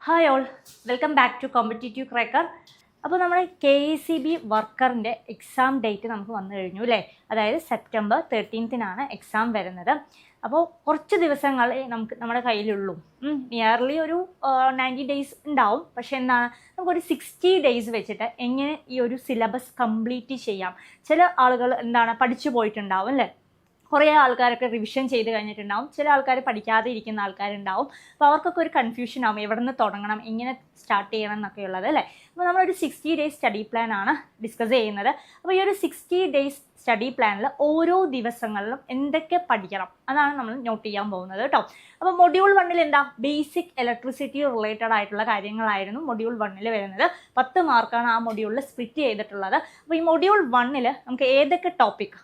Hi all, welcome back to competitive cracker. അപ്പോൾ നമ്മുടെ KECB വർക്കറിൻ്റെ exam date നമുക്ക് വന്നു കഴിഞ്ഞു അല്ലേ. അതായത് സെപ്റ്റംബർ 13 എക്സാം വരുന്നത്. അപ്പോൾ കുറച്ച് ദിവസങ്ങളെ നമ്മുടെ കയ്യിലുള്ളൂ. നിയർലി ഒരു 90 ഡേയ്സ് ഉണ്ടാവും. പക്ഷേ എന്താണ്, നമുക്കൊരു 60 ഡേയ്സ് വെച്ചിട്ട് എങ്ങനെ ഈ ഒരു സിലബസ് കംപ്ലീറ്റ് ചെയ്യാം. ചില ആളുകൾ പഠിച്ചു പോയിട്ടുണ്ടാവും അല്ലേ. കുറേ ആൾക്കാരൊക്കെ റിവിഷൻ ചെയ്ത് കഴിഞ്ഞിട്ടുണ്ടാവും. ചില ആൾക്കാർ പഠിക്കാതെ ഇരിക്കുന്ന ആൾക്കാരുണ്ടാവും. അപ്പോൾ അവർക്കൊക്കെ ഒരു കൺഫ്യൂഷൻ ആവും, എവിടെ നിന്ന് തുടങ്ങണം, എങ്ങനെ സ്റ്റാർട്ട് ചെയ്യണം എന്നൊക്കെ ഉള്ളത് അല്ലേ. അപ്പോൾ നമ്മളൊരു 60 ഡേയ്സ് സ്റ്റഡി പ്ലാൻ ആണ് ഡിസ്കസ് ചെയ്യുന്നത്. അപ്പോൾ ഈ ഒരു 60 ഡേയ്സ് സ്റ്റഡി പ്ലാനിൽ ഓരോ ദിവസങ്ങളിലും എന്തൊക്കെ പഠിക്കണം അതാണ് നമ്മൾ നോട്ട് ചെയ്യാൻ പോകുന്നത് കേട്ടോ. അപ്പോൾ മൊഡ്യൂൾ 1 എന്താ, ബേസിക് ഇലക്ട്രിസിറ്റി റിലേറ്റഡ് ആയിട്ടുള്ള കാര്യങ്ങളായിരുന്നു മൊഡ്യൂൾ 1 വരുന്നത്. 10 മാർക്കാണ് ആ മൊഡ്യൂളിൽ സ്പ്ലിറ്റ് ചെയ്തിട്ടുള്ളത്. അപ്പോൾ ഈ മൊഡ്യൂൾ 1 നമുക്ക് ഏതൊക്കെ ടോപ്പിക്,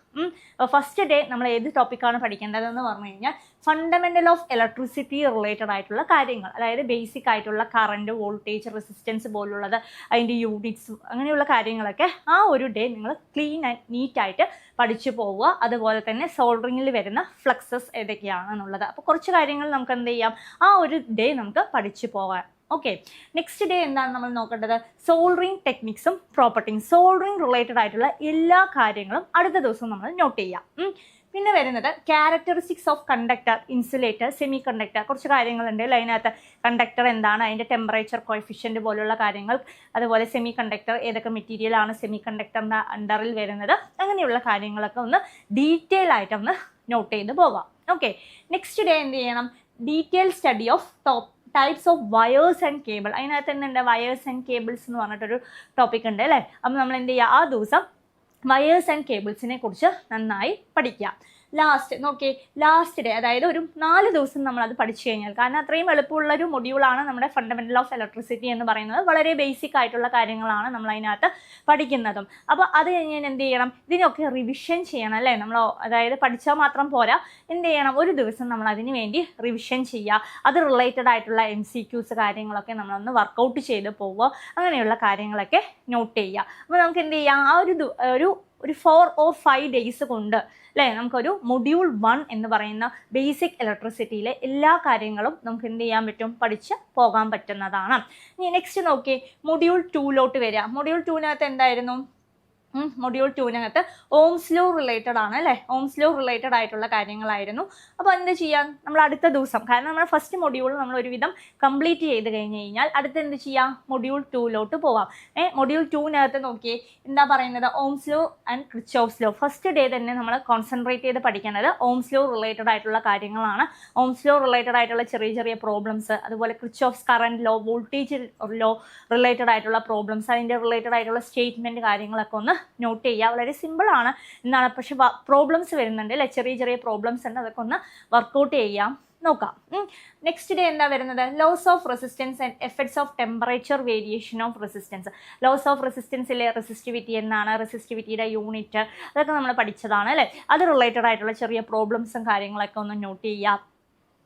ഫസ്റ്റ് ഡേ നമ്മൾ ഏത് ടോപ്പിക്കാണ് പഠിക്കേണ്ടതെന്ന് പറഞ്ഞു കഴിഞ്ഞാൽ ഫണ്ടമെൻ്റൽ ഓഫ് ഇലക്ട്രിസിറ്റി റിലേറ്റഡ് ആയിട്ടുള്ള കാര്യങ്ങൾ, അതായത് ബേസിക് ആയിട്ടുള്ള കറണ്ട്, വോൾട്ടേജ്, റെസിസ്റ്റൻസ് പോലുള്ളത്, അതിൻ്റെ യൂണിറ്റ്സും അങ്ങനെയുള്ള കാര്യങ്ങളൊക്കെ ആ ഒരു ഡേ നിങ്ങൾ ക്ലീൻ ആൻഡ് നീറ്റായിട്ട് പഠിച്ചു പോവുക. അതുപോലെ തന്നെ സോൾഡറിങ്ങിൽ വരുന്ന ഫ്ലക്സസ് ഏതൊക്കെയാണെന്നുള്ളത്. അപ്പോൾ കുറച്ച് കാര്യങ്ങൾ നമുക്ക് എന്ത് ചെയ്യാം, ആ ഒരു ഡേ നമുക്ക് പഠിച്ചു പോകാം. ഓക്കെ, നെക്സ്റ്റ് ഡേ എന്താണ് നമ്മൾ നോക്കേണ്ടത്, സോൾഡറിങ് ടെക്നിക്സും പ്രോപ്പർട്ടിയും. സോൾഡറിങ് റിലേറ്റഡ് ആയിട്ടുള്ള എല്ലാ കാര്യങ്ങളും അടുത്ത ദിവസം നമ്മൾ നോട്ട് ചെയ്യാം. പിന്നെ വരുന്നത് characteristics of conductor, insulator, semi conductor, കുറച്ച് കാര്യങ്ങളുണ്ട് അല്ലേ അതിനകത്ത്. കണ്ടക്ടർ എന്താണ്, അതിൻ്റെ ടെമ്പറേച്ചർ കോഎഫിഷ്യൻ്റ് പോലുള്ള കാര്യങ്ങൾ, അതുപോലെ സെമി കണ്ടക്ടർ ഏതൊക്കെ മെറ്റീരിയലാണ് സെമി കണ്ടക്ടറിൻ്റെ അണ്ടറിൽ വരുന്നത്, അങ്ങനെയുള്ള കാര്യങ്ങളൊക്കെ ഒന്ന് ഡീറ്റെയിൽ ആയിട്ടൊന്ന് നോട്ട് ചെയ്ത് പോകാം. ഓക്കെ, നെക്സ്റ്റ് ഡേ എന്ത് ചെയ്യണം, detail study of types of wires and cable. അതിനകത്ത് തന്നെ ഉണ്ട് വയേഴ്സ് ആൻഡ് കേബിൾസ് എന്ന് പറഞ്ഞിട്ടൊരു ടോപ്പിക് ഉണ്ട് അല്ലേ. അപ്പം നമ്മൾ എന്ത് ചെയ്യുക, ആ ദിവസം വയേഴ്സ് ആൻഡ് കേബിൾസിനെ കുറിച്ച് നന്നായി പഠിക്കുക. ലാസ്റ്റ് ഡേ അതായത് ഒരു 4 ദിവസം നമ്മളത് പഠിച്ചു കഴിഞ്ഞാൽ, കാരണം അത്രയും എളുപ്പമുള്ളൊരു മൊഡ്യൂളാണ് നമ്മുടെ ഫണ്ടമെൻ്റൽ ഓഫ് ഇലക്ട്രിസിറ്റി എന്ന് പറയുന്നത്. വളരെ ബേസിക് ആയിട്ടുള്ള കാര്യങ്ങളാണ് നമ്മൾ അതിനകത്ത് പഠിക്കുന്നതും. അപ്പോൾ അത് കഴിഞ്ഞാൽ എന്ത് ചെയ്യണം, ഇതിനൊക്കെ റിവിഷൻ ചെയ്യണം അല്ലേ. അതായത് പഠിച്ചാൽ മാത്രം പോരാ, എന്ത് ചെയ്യണം, ഒരു ദിവസം നമ്മൾ അതിന് വേണ്ടി റിവിഷൻ ചെയ്യുക. അത് റിലേറ്റഡ് ആയിട്ടുള്ള MCQs കാര്യങ്ങളൊക്കെ നമ്മളൊന്ന് വർക്കൗട്ട് ചെയ്ത് പോവുക. അങ്ങനെയുള്ള കാര്യങ്ങളൊക്കെ നോട്ട് ചെയ്യുക. അപ്പോൾ നമുക്ക് എന്ത് ചെയ്യാം, ആ ഒരു 4 or 5 ഡേയ്സ് കൊണ്ട് അല്ലേ നമുക്കൊരു മൊഡ്യൂൾ 1 എന്ന് പറയുന്ന ബേസിക് ഇലക്ട്രിസിറ്റിയിലെ എല്ലാ കാര്യങ്ങളും നമുക്ക് എന്ത് ചെയ്യാൻ പറ്റും, പഠിച്ച് പോകാൻ പറ്റുന്നതാണ്. ഇനി നെക്സ്റ്റ് നോക്കിയേ, മൊഡ്യൂൾ 2 വരിക. മൊഡ്യൂൾ 2 എന്തായിരുന്നു, മൊഡ്യൂൾ 2 ഓംസ് ലോ റിലേറ്റഡ് ആണ് അല്ലേ. ഓംസ് ലോ റിലേറ്റഡ് ആയിട്ടുള്ള കാര്യങ്ങളായിരുന്നു. അപ്പോൾ എന്ത് ചെയ്യാം, നമ്മൾ അടുത്ത ദിവസം, കാരണം നമ്മൾ ഫസ്റ്റ് മൊഡ്യൂൾ നമ്മൾ ഒരുവിധം കംപ്ലീറ്റ് ചെയ്ത് കഴിഞ്ഞ് കഴിഞ്ഞാൽ അടുത്ത് എന്ത് ചെയ്യാം, മൊഡ്യൂൾ 2 പോവാം. മൊഡ്യൂൾ 2 നോക്കിയേ എന്താ പറയുന്നത്, ohm's law and Kirchhoff's law. First day തന്നെ നമ്മൾ കോൺസെൻട്രേറ്റ് ചെയ്ത് പഠിക്കുന്നത് ഓംസ് ലോ റിലേറ്റഡ് ആയിട്ടുള്ള കാര്യങ്ങളാണ്. ഓംസ് ലോ റിലേറ്റഡ് ആയിട്ടുള്ള ചെറിയ ചെറിയ പ്രോബ്ലംസ്, അതുപോലെ Kirchhoff's current law, voltage law related ആയിട്ടുള്ള പ്രോബ്ലംസ്, അതിൻ്റെ റിലേറ്റഡ് ആയിട്ടുള്ള സ്റ്റേറ്റ്മെൻറ്റ് കാര്യങ്ങളൊക്കെ ഒന്ന് നോട്ട് ചെയ്യുക. വളരെ സിമ്പിളാണ് എന്നാണ്, പക്ഷെ പ്രോബ്ലംസ് വരുന്നുണ്ട് അല്ലേ, ചെറിയ ചെറിയ പ്രോബ്ലംസ് ഉണ്ട്, അതൊക്കെ ഒന്ന് വർക്കൗട്ട് ചെയ്യാം, നോക്കാം. നെക്സ്റ്റ് ഡേ എന്താ വരുന്നത്, loss of resistance and effects of temperature variation of resistance. Loss of റെസിസ്റ്റൻസിലെ റെസിസ്റ്റിവിറ്റി എന്നാണ്, റെസിസ്റ്റിവിറ്റിയുടെ യൂണിറ്റ്, അതൊക്കെ നമ്മൾ പഠിച്ചതാണ് അല്ലേ. അത് റിലേറ്റഡ് ആയിട്ടുള്ള ചെറിയ പ്രോബ്ലംസും കാര്യങ്ങളൊക്കെ ഒന്ന് നോട്ട് ചെയ്യുക.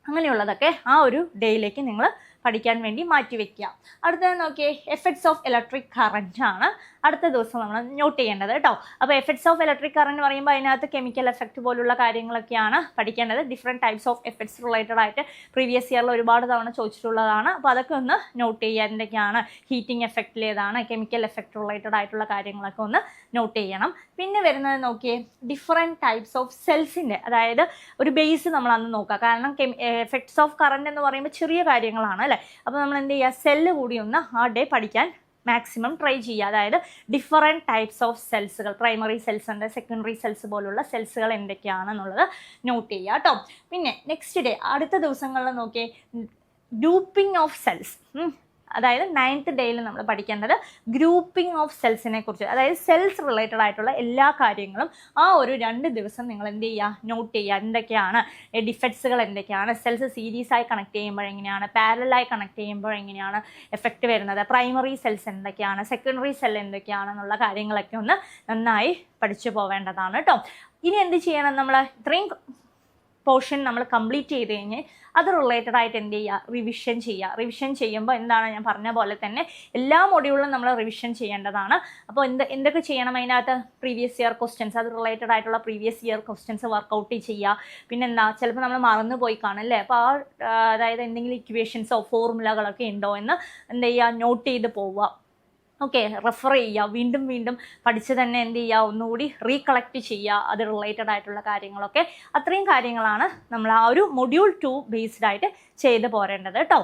അങ്ങനെയുള്ളതൊക്കെ ആ ഒരു ഡേയിലേക്ക് നിങ്ങൾ പഠിക്കാൻ വേണ്ടി മാറ്റിവെക്കുക. അടുത്തത് നോക്കിയേ, എഫക്ട്സ് ഓഫ് ഇലക്ട്രിക് കറന്റ് ആണ് അടുത്ത ദിവസം നമ്മൾ നോട്ട് ചെയ്യേണ്ടത് കേട്ടോ. അപ്പോൾ എഫക്ട്സ് ഓഫ് ഇലക്ട്രിക് കറന്റ് പറയുമ്പോൾ അതിനകത്ത് കെമിക്കൽ എഫക്റ്റ് പോലുള്ള കാര്യങ്ങളൊക്കെയാണ് പഠിക്കേണ്ടത്. Different types of effects related ആയിട്ട് പ്രീവിയസ് ഇയറിൽ ഒരുപാട് തവണ ചോദിച്ചിട്ടുള്ളതാണ്. അപ്പോൾ അതൊക്കെ ഒന്ന് നോട്ട് ചെയ്യുക. എന്തൊക്കെയാണ് ഹീറ്റിംഗ് എഫക്റ്റിലേതാണ്, കെമിക്കൽ എഫക്റ്റ് റിലേറ്റഡ് ആയിട്ടുള്ള കാര്യങ്ങളൊക്കെ ഒന്ന് നോട്ട് ചെയ്യണം. പിന്നെ വരുന്നത് നോക്കിയേ, ഡിഫറെൻറ്റ് ടൈപ്സ് ഓഫ് സെൽസിൻ്റെ, അതായത് ഒരു ബേസ് നമ്മൾ അന്ന് നോക്കുക. കാരണം എഫക്ട്സ് ഓഫ് കറണ്ട് എന്ന് പറയുമ്പോൾ ചെറിയ കാര്യങ്ങളാണ് അല്ലേ. അപ്പോൾ നമ്മൾ എന്ത് ചെയ്യുക, സെല്ല് കൂടി ഒന്ന് ആ ഡേ പഠിക്കാൻ മാക്സിമം ട്രൈ ചെയ്യുക. അതായത് ഡിഫറെൻറ്റ് ടൈപ്സ് ഓഫ് സെൽസുകൾ, പ്രൈമറി സെൽസ് ഉണ്ട്, സെക്കൻഡറി സെൽസ് പോലുള്ള സെൽസുകൾ എന്തൊക്കെയാണെന്നുള്ളത് നോട്ട് ചെയ്യുക കേട്ടോ. പിന്നെ നെക്സ്റ്റ് ഡേ അടുത്ത ദിവസങ്ങളിൽ നോക്കിയേ, ഗ്രൂപ്പിംഗ് ഓഫ് സെൽസ്. അതായത് 9th ഡേയിൽ നമ്മൾ പഠിക്കേണ്ടത് ഗ്രൂപ്പിംഗ് ഓഫ് സെൽസിനെ കുറിച്ച്, അതായത് സെൽസ് റിലേറ്റഡ് ആയിട്ടുള്ള എല്ലാ കാര്യങ്ങളും ആ ഒരു 2 ദിവസം നിങ്ങൾ എന്ത് ചെയ്യുക, നോട്ട് ചെയ്യുക. എന്തൊക്കെയാണ് ഡിഫക്ട്സുകൾ, എന്തൊക്കെയാണ് സെൽസ് സീരീസ് ആയി കണക്ട് ചെയ്യുമ്പോൾ എങ്ങനെയാണ്, പാരലായി കണക്ട് ചെയ്യുമ്പോൾ എങ്ങനെയാണ് എഫക്റ്റ് വരുന്നത്, പ്രൈമറി സെൽസ് എന്തൊക്കെയാണ്, സെക്കൻഡറി സെൽ എന്തൊക്കെയാണെന്നുള്ള കാര്യങ്ങളൊക്കെ ഒന്ന് നന്നായി പഠിച്ചു പോവേണ്ടതാണ് കേട്ടോ. ഇനി എന്ത് ചെയ്യണം, നമ്മൾ ഇത്രയും പോർഷൻ നമ്മൾ കംപ്ലീറ്റ് ചെയ്ത് കഴിഞ്ഞ് അത് റിലേറ്റഡ് ആയിട്ട് എന്ത് ചെയ്യുക, റിവിഷൻ ചെയ്യുമ്പോൾ എന്താണ് ഞാൻ പറഞ്ഞ പോലെ തന്നെ എല്ലാ മൊഡ്യൂളിലും നമ്മൾ റിവിഷൻ ചെയ്യേണ്ടതാണ്. അപ്പോൾ എന്തൊക്കെ ചെയ്യണം അതിനകത്ത്? പ്രീവിയസ് ഇയർ ക്വസ്റ്റ്യൻസ്, അത് റിലേറ്റഡ് ആയിട്ടുള്ള പ്രീവിയസ് ഇയർ ക്വസ്റ്റ്യൻസ് വർക്കൗട്ട് ചെയ്യുക. പിന്നെന്താ, ചിലപ്പോൾ നമ്മൾ മറന്നു പോയി കാണല്ലേ, അപ്പോൾ അതായത് എന്തെങ്കിലും ഇക്വേഷൻസോ ഫോർമുലകളൊക്കെ ഉണ്ടോ എന്ന് എന്ത് ചെയ്യുക, നോട്ട് ചെയ്ത് പോവുക. ഓക്കെ, റെഫർ ചെയ്യുക, വീണ്ടും വീണ്ടും പഠിച്ച് തന്നെ എന്ത് ചെയ്യുക, ഒന്നുകൂടി റീകളക്ട് ചെയ്യുക അത് റിലേറ്റഡ് ആയിട്ടുള്ള കാര്യങ്ങളൊക്കെ. അത്രയും കാര്യങ്ങളാണ് നമ്മൾ ആ ഒരു മൊഡ്യൂൾ 2 ബേസ്ഡ് ആയിട്ട് ചെയ്ത് പോരേണ്ടത് കേട്ടോ.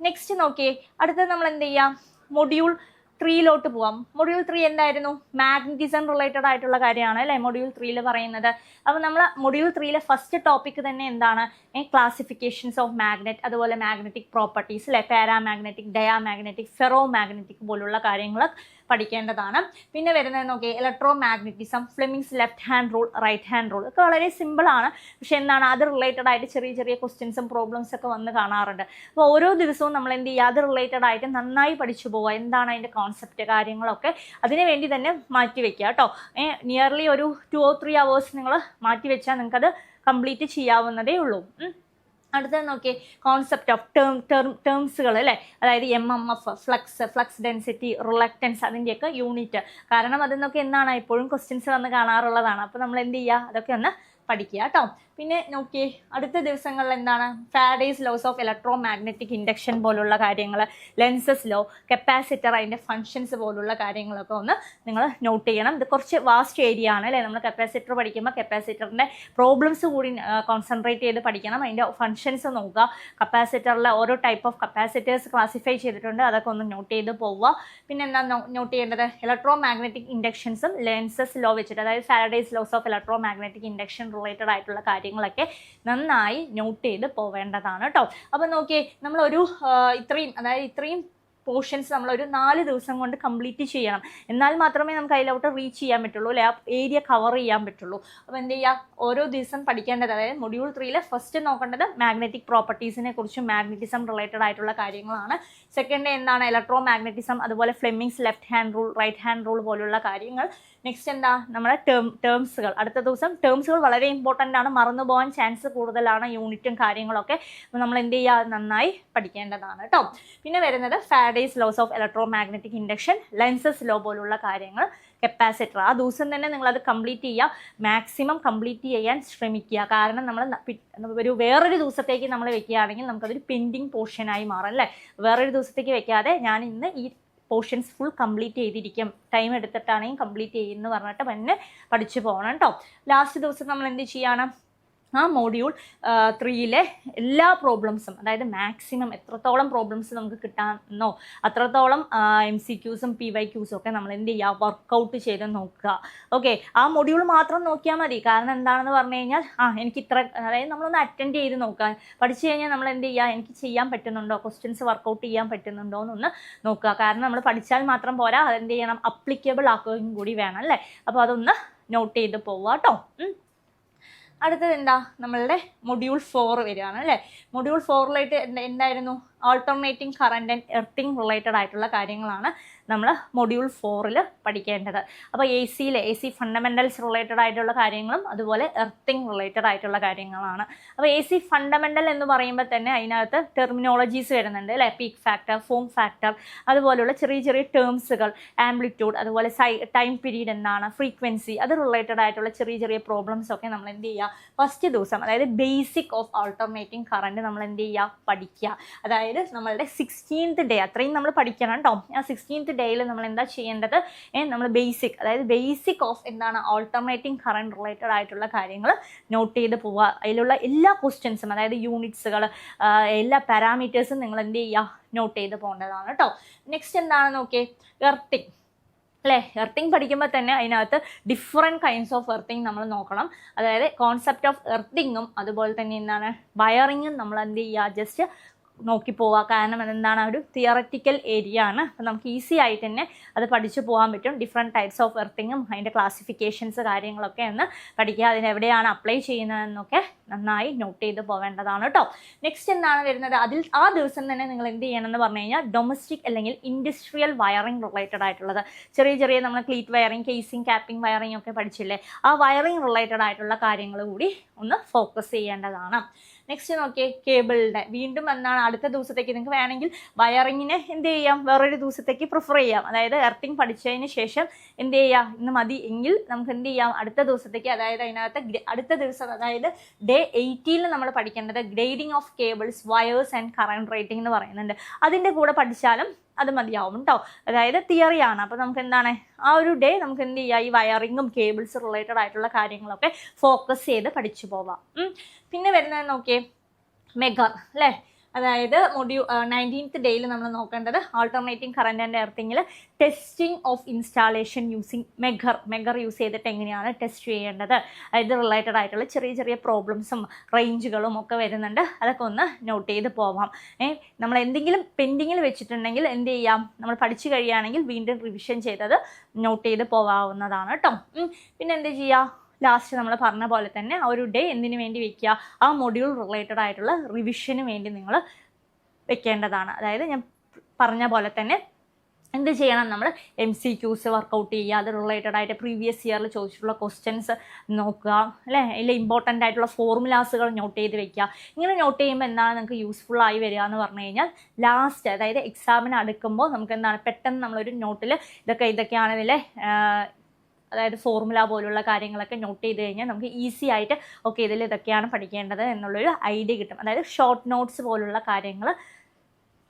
നെക്സ്റ്റ് നോക്കിയേ, അടുത്തത് നമ്മൾ എന്ത് ചെയ്യാം, മൊഡ്യൂൾ 3 പോവാം. മൊഡ്യൂൾ 3 എന്തായിരുന്നു? മാഗ്നറ്റിസം റിലേറ്റഡ് ആയിട്ടുള്ള കാര്യമാണ് അല്ലേ മൊഡ്യൂൾ 3 പറയുന്നത്. അപ്പോൾ നമ്മൾ മൊഡ്യൂൾ 3 ഫസ്റ്റ് ടോപ്പിക് തന്നെ എന്താണ്? ക്ലാസിഫിക്കേഷൻസ് ഓഫ് മാഗ്നറ്റ്, അതുപോലെ മാഗ്നറ്റിക് പ്രോപ്പർട്ടീസ് അല്ലേ, പാരാമാഗ്നറ്റിക്, ഡയാമാഗ്നറ്റിക്, ഫെറോ മാഗ്നറ്റിക് പോലുള്ള കാര്യങ്ങൾ പഠിക്കേണ്ടതാണ്. പിന്നെ വരുന്നത് നോക്കി, electromagnetism, Fleming's left hand rule, right hand rule ഒക്കെ വളരെ സിമ്പിളാണ്. പക്ഷെ എന്താണ്, അത് റിലേറ്റഡ് ആയിട്ട് ചെറിയ ചെറിയ ക്വസ്റ്റ്യൻസും പ്രോബ്ലംസ് ഒക്കെ വന്ന് കാണാറുണ്ട്. അപ്പോൾ ഓരോ ദിവസവും നമ്മൾ എന്ത് ചെയ്യുക, അത് റിലേറ്റഡ് ആയിട്ട് നന്നായി പഠിച്ചു പോവുക. എന്താണ് അതിൻ്റെ കോൺസെപ്റ്റ് കാര്യങ്ങളൊക്കെ അതിന് വേണ്ടി തന്നെ മാറ്റി വെക്കുക കേട്ടോ. നിയർലി ഒരു 2 or 3 hours നിങ്ങൾ മാറ്റി വെച്ചാൽ നിങ്ങൾക്കത് കംപ്ലീറ്റ് ചെയ്യാവുന്നതേ ഉള്ളൂ. അടുത്തത് നോക്കി, കോൺസെപ്റ്റ് ഓഫ് ടേംസുകൾ അല്ലേ, അതായത് MMF, ഫ്ലക്സ് ഡെൻസിറ്റി, റിലക്റ്റൻസ്, അതിൻ്റെയൊക്കെ യൂണിറ്റ്. കാരണം അതിന്നൊക്കെ എന്താണ് എപ്പോഴും ക്വസ്റ്റ്യൻസ് വന്ന് കാണാറുള്ളതാണ്. അപ്പോൾ നമ്മൾ എന്ത് ചെയ്യുക, അതൊക്കെ ഒന്ന് പഠിക്കുക കേട്ടോ. പിന്നെ നോക്കിയേ, അടുത്ത ദിവസങ്ങളിൽ എന്താണ്, Faraday's laws of electro magnetic induction പോലുള്ള കാര്യങ്ങൾ, ലെൻസസ് ലോ, കപ്പാസിറ്റർ, അതിൻ്റെ ഫങ്ഷൻസ് പോലുള്ള കാര്യങ്ങളൊക്കെ ഒന്ന് നിങ്ങൾ നോട്ട് ചെയ്യണം. ഇത് കുറച്ച് വാസ്റ്റ് ഏരിയ ആണ് അല്ലേ. നമ്മൾ കപ്പാസിറ്റർ പഠിക്കുമ്പോൾ കപ്പാസിറ്ററിൻ്റെ പ്രോബ്ലംസ് കൂടി കോൺസെൻട്രേറ്റ് ചെയ്ത് പഠിക്കണം. അതിൻ്റെ ഫങ്ഷൻസ് നോക്കുക. കപ്പാസിറ്ററിലെ ഓരോ ടൈപ്പ് ഓഫ് കപ്പാസിറ്റേഴ്സ് ക്ലാസിഫൈ ചെയ്തിട്ടുണ്ട്, അതൊക്കെ ഒന്ന് നോട്ട് ചെയ്ത് പോവുക. പിന്നെ എന്താ നോട്ട് ചെയ്യേണ്ടത്, ഇലക്ട്രോ മാഗ്നറ്റിക് ഇൻഡക്ഷൻസും ലെൻസസ് ലോ വെച്ചിട്ട്, അതായത് Faraday's laws of electro magnetic induction related ആയിട്ടുള്ള കാര്യങ്ങളൊക്കെ നന്നായി നോട്ട് ചെയ്ത് പോവേണ്ടതാണ് കേട്ടോ. അപ്പോൾ നോക്കിയേ, നമ്മളൊരു ഇത്രയും പോർഷൻസ് നമ്മളൊരു 4 ദിവസം കൊണ്ട് കംപ്ലീറ്റ് ചെയ്യണം. എന്നാൽ മാത്രമേ നമുക്ക് അതിലോട്ട് റീച്ച് ചെയ്യാൻ പറ്റുള്ളൂ അല്ലെ, ആ ഏരിയ കവർ ചെയ്യാൻ പറ്റുള്ളൂ. അപ്പോൾ എന്ത് ചെയ്യുക, ഓരോ ദിവസം പഠിക്കേണ്ടത്, അതായത് മൊഡ്യൂൾ 3 ഫസ്റ്റ് നോക്കേണ്ടത് മാഗ്നറ്റിക് പ്രോപ്പർട്ടീസിനെ കുറിച്ചും മാഗ്നറ്റിസം റിലേറ്റഡ് ആയിട്ടുള്ള കാര്യങ്ങളാണ്. സെക്കൻഡ് എന്താണ്, ഇലക്ട്രോ മാഗ്നറ്റിസം, അതുപോലെ Fleming's left hand rule, right hand rule പോലുള്ള കാര്യങ്ങൾ. നെക്സ്റ്റ് എന്താ, നമ്മുടെ ടേംസുകൾ. അടുത്ത ദിവസം ടേംസുകൾ വളരെ ഇമ്പോർട്ടൻ്റ് ആണ്, മറന്നു പോകാൻ ചാൻസ് കൂടുതലാണ്, യൂണിറ്റും കാര്യങ്ങളൊക്കെ. അപ്പോൾ നമ്മൾ എന്ത് ചെയ്യുക, നന്നായി പഠിക്കേണ്ടതാണ് കേട്ടോ. പിന്നെ വരുന്നത് Faraday's laws of electro magnetic induction, Lenz's law പോലുള്ള കാര്യങ്ങൾ, കപ്പാസിറ്റർ. ആ ദിവസം തന്നെ നിങ്ങളത് കംപ്ലീറ്റ് ചെയ്യുക, മാക്സിമം കംപ്ലീറ്റ് ചെയ്യാൻ ശ്രമിക്കുക. കാരണം നമ്മൾ വേറൊരു ദിവസത്തേക്ക് നമ്മൾ വെക്കുകയാണെങ്കിൽ നമുക്കതൊരു പെൻഡിങ് പോർഷനായി മാറും അല്ലേ. വേറൊരു ദിവസത്തേക്ക് വെക്കാതെ ഞാൻ ഇന്ന് ഈ പോർഷൻസ് ഫുൾ കംപ്ലീറ്റ് ചെയ്തിരിക്കും, ടൈം എടുത്തിട്ടാണെങ്കിൽ കംപ്ലീറ്റ് ചെയ്യുമെന്ന് പറഞ്ഞിട്ട് തന്നെ പഠിച്ചു പോകണം കേട്ടോ. ലാസ്റ്റ് ദിവസം നമ്മൾ എന്ത് ചെയ്യണം, ആ മൊഡ്യൂൾ 3 എല്ലാ പ്രോബ്ലംസും, അതായത് മാക്സിമം എത്രത്തോളം പ്രോബ്ലംസ് നമുക്ക് കിട്ടാമെന്നോ അത്രത്തോളം MCQസും PYQസും ഒക്കെ നമ്മൾ എന്ത് ചെയ്യുക, വർക്കൗട്ട് ചെയ്ത് നോക്കുക. ഓക്കെ, ആ മൊഡ്യൂൾ മാത്രം നോക്കിയാൽ മതി. കാരണം എന്താണെന്ന് പറഞ്ഞു കഴിഞ്ഞാൽ എനിക്ക് ഇത്ര, അതായത് നമ്മളൊന്ന് അറ്റൻഡ് ചെയ്ത് നോക്കുക. പഠിച്ചു കഴിഞ്ഞാൽ നമ്മൾ എന്ത് ചെയ്യുക, എനിക്ക് ചെയ്യാൻ പറ്റുന്നുണ്ടോ, ക്വസ്റ്റ്യൻസ് വർക്കൗട്ട് ചെയ്യാൻ പറ്റുന്നുണ്ടോ എന്നൊന്ന് നോക്കുക. കാരണം നമ്മൾ പഠിച്ചാൽ മാത്രം പോരാ, അതെന്ത് ചെയ്യണം, അപ്ലിക്കബിൾ ആക്കുകയും കൂടി വേണം അല്ലേ. അപ്പോൾ അതൊന്ന് നോട്ട് ചെയ്ത് പോവുക കേട്ടോ. അടുത്തത് എന്താ, നമ്മളുടെ മൊഡ്യൂൾ 4 വരികയാണ് അല്ലേ. മൊഡ്യൂൾ 4 എന്തായിരുന്നു, alternating current and earthing related ആയിട്ടുള്ള കാര്യങ്ങളാണ് നമ്മൾ മൊഡ്യൂൾ 4 പഠിക്കേണ്ടത്. അപ്പോൾ എ സി ഫണ്ടമെൻ്റൽസ് റിലേറ്റഡ് ആയിട്ടുള്ള കാര്യങ്ങളും അതുപോലെ എർത്തിങ് റിലേറ്റഡ് ആയിട്ടുള്ള കാര്യങ്ങളാണ്. അപ്പോൾ AC ഫണ്ടമെൻ്റൽ എന്ന് പറയുമ്പോൾ തന്നെ അതിനകത്ത് ടെർമിനോളജീസ് വരുന്നുണ്ട് അല്ലേ. പീക്ക് ഫാക്ടർ, ഫോം ഫാക്ടർ, അതുപോലെയുള്ള ചെറിയ ചെറിയ ടേംസുകൾ, ആംപ്ലിറ്റ്യൂഡ്, അതുപോലെ ടൈം പീരീഡ് എന്താണ്, ഫ്രീക്വൻസി, അത് റിലേറ്റഡ് ആയിട്ടുള്ള ചെറിയ ചെറിയ പ്രോബ്ലംസ് ഒക്കെ നമ്മൾ എന്ത് ചെയ്യുക, ഫസ്റ്റ് ദിവസം, അതായത് ബേസിക് ഓഫ് ആൾട്ടർനേറ്റിംഗ് കറണ്ട് നമ്മൾ എന്ത് ചെയ്യുക, പഠിക്കുക. അതായത് നമ്മളുടെ 16th ഡേ അത്രയും നമ്മൾ പഠിക്കണം കേട്ടോ. ആ 16th ഡേയിൽ നമ്മൾ എന്താ ചെയ്യേണ്ടത്, നമ്മൾ അതായത് ബേസിക് ഓഫ് എന്താണ് ആൾട്ടർനേറ്റിംഗ് കറണ്ട് റിലേറ്റഡ് ആയിട്ടുള്ള കാര്യങ്ങൾ നോട്ട് ചെയ്ത് പോവുക. അതിലുള്ള എല്ലാ ക്വസ്റ്റ്യൻസും, അതായത് യൂണിറ്റ്സുകൾ, എല്ലാ പാരാമീറ്റേഴ്സും നിങ്ങൾ എന്ത് ചെയ്യുക, നോട്ട് ചെയ്ത് പോകേണ്ടതാണ് കേട്ടോ. നെക്സ്റ്റ് എന്താണ് നോക്കിയേ, എർത്തിങ് അല്ലേ. എർത്തിങ് പഠിക്കുമ്പോൾ തന്നെ അതിനകത്ത് ഡിഫറെൻറ്റ് കൈൻഡ്സ് ഓഫ് എർത്തിങ് നമ്മൾ നോക്കണം. അതായത് കോൺസെപ്റ്റ് ഓഫ് എർത്തിങ്ങും അതുപോലെ തന്നെ എന്താണ് വയറിങ്ങും നമ്മൾ എന്ത് ചെയ്യുക, ജസ്റ്റ് നോക്കി പോവുക. കാരണം എന്താണ്, ഒരു തിയററ്റിക്കൽ ഏരിയ ആണ്. അപ്പോൾ നമുക്ക് ഈസി ആയിട്ട് തന്നെ അത് പഠിച്ചു പോകാൻ പറ്റും. ഡിഫറെൻറ്റ് ടൈപ്സ് ഓഫ് എർത്തിങ്ങും അതിൻ്റെ ക്ലാസിഫിക്കേഷൻസ് കാര്യങ്ങളൊക്കെ ഒന്ന് പഠിക്കുക. അതിനെവിടെയാണ് അപ്ലൈ ചെയ്യുന്നതെന്നൊക്കെ നന്നായി നോട്ട് ചെയ്ത് പോവേണ്ടതാണ് കേട്ടോ. നെക്സ്റ്റ് എന്താണ് വരുന്നത്, അതിൽ ആ ദിവസം തന്നെ നിങ്ങൾ എന്ത് ചെയ്യണമെന്ന് പറഞ്ഞു കഴിഞ്ഞാൽ ഡൊമസ്റ്റിക് അല്ലെങ്കിൽ ഇൻഡസ്ട്രിയൽ വയറിംഗ് റിലേറ്റഡ് ആയിട്ടുള്ളത്, ചെറിയ ചെറിയ നമ്മൾ cleat wiring, casing, capping wiring ഒക്കെ പഠിച്ചില്ലേ, ആ വയറിംഗ് റിലേറ്റഡ് ആയിട്ടുള്ള കാര്യങ്ങൾ കൂടി ഒന്ന് ഫോക്കസ് ചെയ്യേണ്ടതാണ്. നെക്സ്റ്റ് നോക്കിയേ, കേബിളിൻ്റെ വീണ്ടും എന്താണ് അടുത്ത ദിവസത്തേക്ക് നിങ്ങൾക്ക് വേണമെങ്കിൽ വയറിങ്ങിനെ എന്ത് ചെയ്യാം, വേറൊരു ദിവസത്തേക്ക് പ്രിഫർ ചെയ്യാം. അതായത് എർത്തിങ് പഠിച്ചതിന് ശേഷം എന്ത് ചെയ്യാം, ഇന്ന് മതി എങ്കിൽ നമുക്ക് എന്ത് ചെയ്യാം, അടുത്ത ദിവസത്തേക്ക്, അതായത് അതിനകത്ത് അടുത്ത ദിവസം അതായത് ഡേ 18 നമ്മൾ പഠിക്കേണ്ടത് grading of cables, wires and current rating എന്ന് പറയുന്നുണ്ട്. അതിൻ്റെ കൂടെ പഠിച്ചാലും അത് മതിയാവും കേട്ടോ. അതായത് തിയറിയാണ്. അപ്പോൾ നമുക്ക് എന്താണ് ആ ഒരു ഡേ നമുക്ക് എന്ത് ചെയ്യാം, ഈ വയറിങ്ങും കേബിൾസ് റിലേറ്റഡ് ആയിട്ടുള്ള കാര്യങ്ങളൊക്കെ ഫോക്കസ് ചെയ്ത് പഠിച്ചു പോവാം. പിന്നെ വരുന്നത് നോക്കിയേ, മെഗർ അല്ലേ, അതായത് 19th ഡേയിൽ നമ്മൾ നോക്കേണ്ടത് ആൾട്ടർനേറ്റിംഗ് കറണ്ട് ആൻഡ് എർത്തിങ്ങിൽ testing of installation using megger use ചെയ്തിട്ട് എങ്ങനെയാണ് ടെസ്റ്റ് ചെയ്യേണ്ടത്, ഇത് റിലേറ്റഡ് ആയിട്ടുള്ള ചെറിയ ചെറിയ പ്രോബ്ലംസും റേഞ്ചുകളും ഒക്കെ വരുന്നുണ്ട്. അതൊക്കെ ഒന്ന് നോട്ട് ചെയ്ത് പോവാം. നമ്മൾ എന്തെങ്കിലും പെൻഡിങ്ങിൽ വെച്ചിട്ടുണ്ടെങ്കിൽ എന്ത് ചെയ്യാം, നമ്മൾ പഠിച്ചു കഴിയുകയാണെങ്കിൽ വീണ്ടും റിവിഷൻ ചെയ്തത് നോട്ട് ചെയ്ത് പോവാവുന്നതാണ് കേട്ടോ. പിന്നെ എന്ത് ചെയ്യുക, ലാസ്റ്റ് നമ്മൾ പറഞ്ഞ പോലെ തന്നെ ആ ഒരു ഡേ എന്തിനു വേണ്ടി വെക്കുക, ആ മൊഡ്യൂൾ റിലേറ്റഡ് ആയിട്ടുള്ള റിവിഷന് വേണ്ടി നിങ്ങൾ വെക്കേണ്ടതാണ്. അതായത് ഞാൻ പറഞ്ഞ പോലെ തന്നെ എന്ത് ചെയ്യണം, നമ്മൾ MCQs വർക്കൗട്ട് ചെയ്യുക, അത് റിലേറ്റഡ് ആയിട്ട് പ്രീവിയസ് ഇയറിൽ ചോദിച്ചിട്ടുള്ള ക്വസ്റ്റ്യൻസ് നോക്കുക അല്ലേ, അതിൽ ഇമ്പോർട്ടൻ്റ് ആയിട്ടുള്ള ഫോർമുലാസുകൾ നോട്ട് ചെയ്ത് വെക്കുക. ഇങ്ങനെ നോട്ട് ചെയ്യുമ്പോൾ എന്താണ് നിങ്ങൾക്ക് യൂസ്ഫുൾ ആയി വരിക എന്ന് പറഞ്ഞു കഴിഞ്ഞാൽ ലാസ്റ്റ് അതായത് എക്സാമിന് അടുക്കുമ്പോൾ നമുക്ക് എന്താണ് പെട്ടെന്ന് നമ്മളൊരു നോട്ടിൽ ഇതൊക്കെയാണ് ഇതിലെ അതായത് ഫോർമുല പോലുള്ള കാര്യങ്ങളൊക്കെ നോട്ട് ചെയ്ത് കഴിഞ്ഞാൽ നമുക്ക് ഈസി ആയിട്ട് ഓക്കെ ഇതിൽ ഇതൊക്കെയാണ് പഠിക്കേണ്ടത് എന്നുള്ളൊരു ഐഡിയ കിട്ടും. അതായത് ഷോർട്ട് നോട്ട്സ് പോലുള്ള കാര്യങ്ങൾ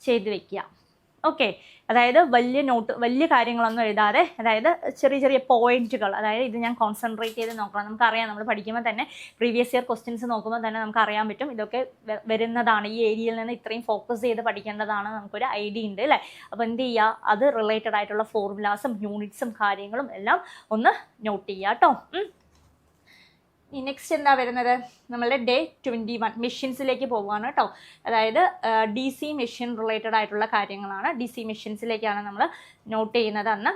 ചെയ്ത് വെക്കുക. ഓക്കെ, അതായത് വലിയ കാര്യങ്ങളൊന്നും എഴുതാതെ, അതായത് ചെറിയ ചെറിയ പോയിന്റുകൾ, അതായത് ഇത് ഞാൻ കോൺസെൻട്രേറ്റ് ചെയ്ത് നോക്കണം. നമുക്കറിയാം, നമ്മൾ പഠിക്കുമ്പോൾ തന്നെ പ്രീവിയസ് ഇയർ ക്വസ്റ്റ്യൻസ് നോക്കുമ്പോൾ തന്നെ നമുക്ക് അറിയാൻ പറ്റും ഇതൊക്കെ വരുന്നതാണ്, ഈ ഏരിയയിൽ നിന്ന് ഇത്രയും ഫോക്കസ് ചെയ്ത് പഠിക്കേണ്ടതാണ്, നമുക്കൊരു ഐഡിയ ഉണ്ട് അല്ലേ. അപ്പോൾ എന്ത് ചെയ്യുക, അത് റിലേറ്റഡ് ആയിട്ടുള്ള ഫോർമുലാസും യൂണിറ്റ്സും കാര്യങ്ങളും എല്ലാം ഒന്ന് നോട്ട് ചെയ്യുക കേട്ടോ. ഈ നെക്സ്റ്റ് എന്താ വരുന്നത്, നമ്മളുടെ ഡേ 21 മെഷീൻസിലേക്ക് പോവുകയാണ് കേട്ടോ. അതായത് DC മെഷീൻ റിലേറ്റഡ് ആയിട്ടുള്ള കാര്യങ്ങളാണ്. DC മെഷീൻസിലേക്കാണ് നമ്മൾ നോട്ട് ചെയ്യുന്നത്. അന്ന്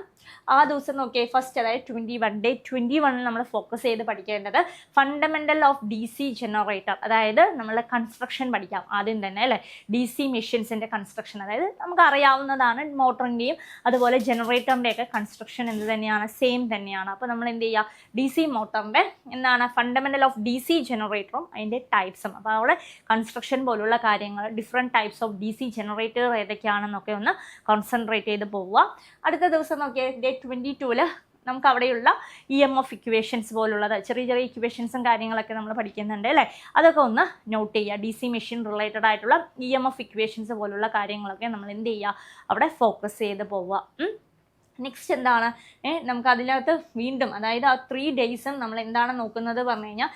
ആ ദിവസം നോക്കിയേ, ഫസ്റ്റ് അതായത് 21 ഡേ 21 നമ്മൾ ഫോക്കസ് ചെയ്ത് പഠിക്കേണ്ടത് ഫണ്ടമെൻ്റൽ ഓഫ് DC ജനറേറ്റർ, അതായത് നമ്മൾ കൺസ്ട്രക്ഷൻ പഠിക്കാം ആദ്യം തന്നെ അല്ലേ. DC മെഷീൻസിൻ്റെ കൺസ്ട്രക്ഷൻ, അതായത് നമുക്ക് അറിയാവുന്നതാണ്, മോട്ടറിൻ്റെയും അതുപോലെ ജനറേറ്ററിൻ്റെയൊക്കെ കൺസ്ട്രക്ഷൻ എന്ത് തന്നെയാണ്, സെയിം തന്നെയാണ്. അപ്പോൾ നമ്മൾ എന്ത് ചെയ്യുക, DC മോട്ടറിൻ്റെ എന്താണ് ഫണ്ടമെൻ്റൽ ഓഫ് DC ജനറേറ്ററും അതിൻ്റെ ടൈപ്സും, അപ്പോൾ അവിടെ കൺസ്ട്രക്ഷൻ പോലുള്ള കാര്യങ്ങൾ, different types of DC generator ഏതൊക്കെയാണെന്നൊക്കെ ഒന്ന് കോൺസെൻട്രേറ്റ് ചെയ്ത് പോവുക. അടുത്ത ദിവസം നോക്കിയാൽ ഡേ 22 നമുക്ക് അവിടെയുള്ള EMF ഇക്വേഷൻസ് പോലുള്ളത്, ചെറിയ ചെറിയ ഇക്വേഷൻസും കാര്യങ്ങളൊക്കെ നമ്മൾ പഠിക്കുന്നുണ്ട് അല്ലേ. അതൊക്കെ ഒന്ന് നോട്ട് ചെയ്യുക. DC മെഷീൻ റിലേറ്റഡ് ആയിട്ടുള്ള EMF ഇക്വേഷൻസ് പോലുള്ള കാര്യങ്ങളൊക്കെ നമ്മൾ എന്ത് ചെയ്യുക, അവിടെ ഫോക്കസ് ചെയ്ത് പോവുക. നെക്സ്റ്റ് എന്താണ്, നമുക്ക് അതിനകത്ത് വീണ്ടും അതായത് ആ 3 ഡേയ്സും നമ്മൾ എന്താണ് നോക്കുന്നത് പറഞ്ഞു കഴിഞ്ഞാൽ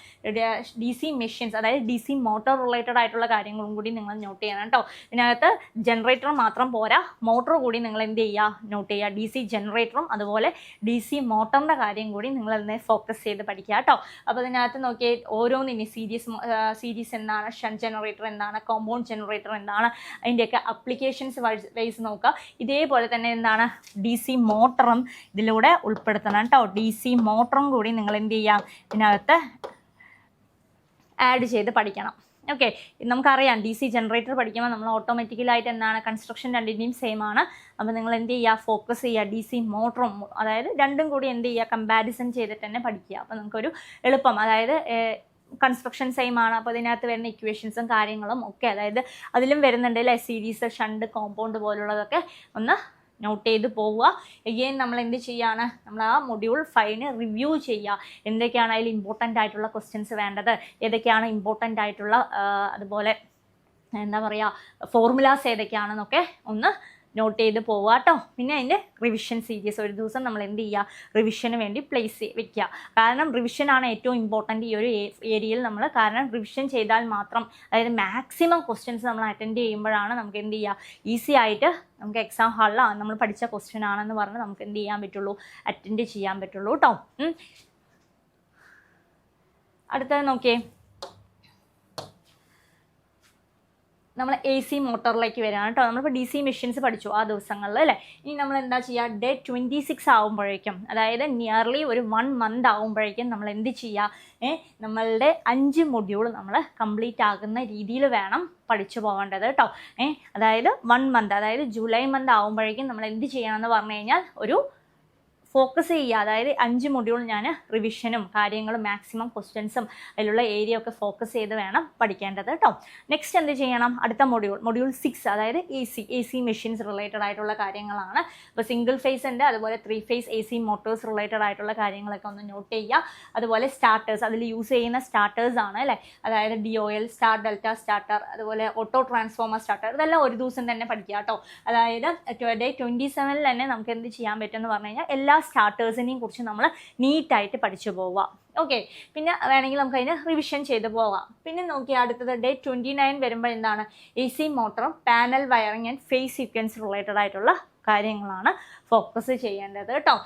DC മെഷീൻസ്, അതായത് DC മോട്ടോർ റിലേറ്റഡ് ആയിട്ടുള്ള കാര്യങ്ങളും കൂടി നിങ്ങൾ നോട്ട് ചെയ്യണം കേട്ടോ. ഇതിനകത്ത് ജനറേറ്റർ മാത്രം പോരാ, മോട്ടോർ കൂടി നിങ്ങൾ എന്ത് ചെയ്യുക, നോട്ട് ചെയ്യുക. DC ജനറേറ്ററും അതുപോലെ DC മോട്ടറിൻ്റെ കാര്യം കൂടി നിങ്ങൾ അതിനെ ഫോക്കസ് ചെയ്ത് പഠിക്കുക കേട്ടോ. അപ്പോൾ ഇതിനകത്ത് നോക്കിയാൽ ഓരോന്നിനും സീരീസ് എന്താണ്, ഷണ്ട് ജനറേറ്റർ എന്താണ്, കോമ്പൗണ്ട് ജനറേറ്റർ എന്താണ്, അതിൻ്റെയൊക്കെ അപ്ലിക്കേഷൻസ് വൈസ് നോക്കുക. ഇതേപോലെ തന്നെ എന്താണ് DC മോട്ടറും ഇതിലൂടെ ഉൾപ്പെടുത്തണം കേട്ടോ. DC മോട്ടറും കൂടി നിങ്ങൾ എന്ത് ചെയ്യാം, ഇതിനകത്ത് ആഡ് ചെയ്ത് പഠിക്കണം. ഓക്കെ, നമുക്കറിയാം DC ജനറേറ്റർ പഠിക്കുമ്പോൾ നമ്മൾ ഓട്ടോമാറ്റിക്കലായിട്ട് എന്താണ് കൺസ്ട്രക്ഷൻ രണ്ടിൻ്റെയും സെയിം ആണ്. അപ്പോൾ നിങ്ങൾ എന്ത് ചെയ്യുക, ഫോക്കസ് ചെയ്യുക DC മോട്ടറും, അതായത് രണ്ടും കൂടി എന്ത് ചെയ്യുക, കമ്പാരിസൺ ചെയ്തിട്ട് തന്നെ പഠിക്കുക. അപ്പോൾ നമുക്കൊരു എളുപ്പം, അതായത് കൺസ്ട്രക്ഷൻ സെയിം ആണ്, അപ്പോൾ ഇതിനകത്ത് വരുന്ന ഇക്വേഷൻസും കാര്യങ്ങളും ഒക്കെ, അതായത് അതിലും വരുന്നുണ്ട് അല്ലേ, സീരീസ്, ഷണ്ട്, കോമ്പൗണ്ട് പോലുള്ളതൊക്കെ ഒന്ന് നോട്ട് ചെയ്ത് പോവുക. എഗെയിൻ നമ്മൾ എന്ത് ചെയ്യുകയാണ്, നമ്മൾ ആ മൊഡ്യൂൾ 5 റിവ്യൂ ചെയ്യുക. എന്തൊക്കെയാണ് അതിൽ ഇമ്പോർട്ടൻ്റ് ആയിട്ടുള്ള ക്വസ്റ്റ്യൻസ് വേണ്ടത്, ഏതൊക്കെയാണ് ഇമ്പോർട്ടൻ്റ് ആയിട്ടുള്ള അതുപോലെ എന്താ പറയുക ഫോർമുലാസ് ഏതൊക്കെയാണെന്നൊക്കെ ഒന്ന് നോട്ട് ചെയ്ത് പോവുക കേട്ടോ. പിന്നെ അതിൻ്റെ റിവിഷൻ സീരീസ് ഒരു ദിവസം നമ്മൾ എന്ത് ചെയ്യുക, റിവിഷന് വേണ്ടി വെക്കുക. കാരണം റിവിഷനാണ് ഏറ്റവും ഇമ്പോർട്ടൻ്റ് ഈ ഒരു ഏരിയയിൽ നമ്മൾ. കാരണം റിവിഷൻ ചെയ്താൽ മാത്രം, അതായത് മാക്സിമം ക്വസ്റ്റ്യൻസ് നമ്മൾ അറ്റൻഡ് ചെയ്യുമ്പോഴാണ് നമുക്ക് എന്ത് ചെയ്യുക, ഈസി ആയിട്ട് നമുക്ക് എക്സാം ഹാളിൽ നമ്മൾ പഠിച്ച ക്വസ്റ്റ്യൻ ആണെന്ന് പറഞ്ഞ് നമുക്ക് എന്ത് ചെയ്യാൻ പറ്റുള്ളൂ, അറ്റൻഡ് ചെയ്യാൻ പറ്റുള്ളൂ കേട്ടോ. അടുത്തത് നോക്കിയേ, നമ്മൾ AC മോട്ടറിലേക്ക് വരികയാണ് കേട്ടോ. നമ്മളിപ്പോൾ DC മെഷീൻസ് പഠിച്ചു ആ ദിവസങ്ങളിൽ അല്ലേ. ഇനി നമ്മൾ എന്താ ചെയ്യുക, ഡേ 26 ആകുമ്പോഴേക്കും, അതായത് നിയർലി ഒരു 1 മന്ത് ആകുമ്പോഴേക്കും നമ്മൾ എന്ത് ചെയ്യുക, നമ്മളുടെ 5 മൊഡ്യൂൾ നമ്മൾ കംപ്ലീറ്റ് ആകുന്ന രീതിയിൽ വേണം പഠിച്ചു പോകേണ്ടത് കേട്ടോ. അതായത് 1 മന്ത്, അതായത് ജൂലൈ മന്ത് ആകുമ്പോഴേക്കും നമ്മൾ എന്ത് ചെയ്യണമെന്ന് പറഞ്ഞു കഴിഞ്ഞാൽ ഒരു ഫോക്കസ് ചെയ്യുക. അതായത് 5 മൊഡ്യൂൾ ഞാൻ റിവിഷനും കാര്യങ്ങളും മാക്സിമം ക്വസ്റ്റ്യൻസും അതിലുള്ള ഏരിയ ഒക്കെ ഫോക്കസ് ചെയ്ത് വേണം പഠിക്കേണ്ടത് കേട്ടോ. നെക്സ്റ്റ് എന്ത് ചെയ്യണം, അടുത്ത മൊഡ്യൂൾ 6, അതായത് AC മെഷീൻസ് റിലേറ്റഡ് ആയിട്ടുള്ള കാര്യങ്ങളാണ്. അപ്പോൾ സിംഗിൾ ഫേസ് ഉണ്ട്, അതുപോലെ 3 ഫേസ് AC മോട്ടോഴ്സ് റിലേറ്റഡ് ആയിട്ടുള്ള കാര്യങ്ങളൊക്കെ ഒന്ന് നോട്ട് ചെയ്യുക. അതുപോലെ സ്റ്റാർട്ടേഴ്സ്, അതിൽ യൂസ് ചെയ്യുന്ന സ്റ്റാർട്ടേഴ്സ് ആണ് അല്ലേ, അതായത് DOL, സ്റ്റാർ ഡെൽറ്റ സ്റ്റാർട്ടർ, അതുപോലെ ഓട്ടോ ട്രാൻസ്ഫോമർ സ്റ്റാർട്ടർ, ഇതെല്ലാം ഒരു ദിവസം തന്നെ പഠിക്കുക കേട്ടോ. അതായത് ഡേ 27 തന്നെ നമുക്ക് എന്ത് ചെയ്യാൻ പറ്റുമെന്ന് പറഞ്ഞു കഴിഞ്ഞാൽ എല്ലാ സ്റ്റാർട്ടേഴ്സിനെയും കുറിച്ച് നമ്മൾ നീറ്റായിട്ട് പഠിച്ചു പോവുക. ഓക്കെ, പിന്നെ വേണമെങ്കിൽ നമുക്ക് അതിന് റിവിഷൻ ചെയ്ത് പോകാം. പിന്നെ നോക്കി അടുത്തത് ഡേ 29 വരുമ്പോൾ എന്താണ്, AC മോട്ടറും panel wiring and phase sequence related ആയിട്ടുള്ള കാര്യങ്ങളാണ് ഫോക്കസ് ചെയ്യേണ്ടത് കേട്ടോ.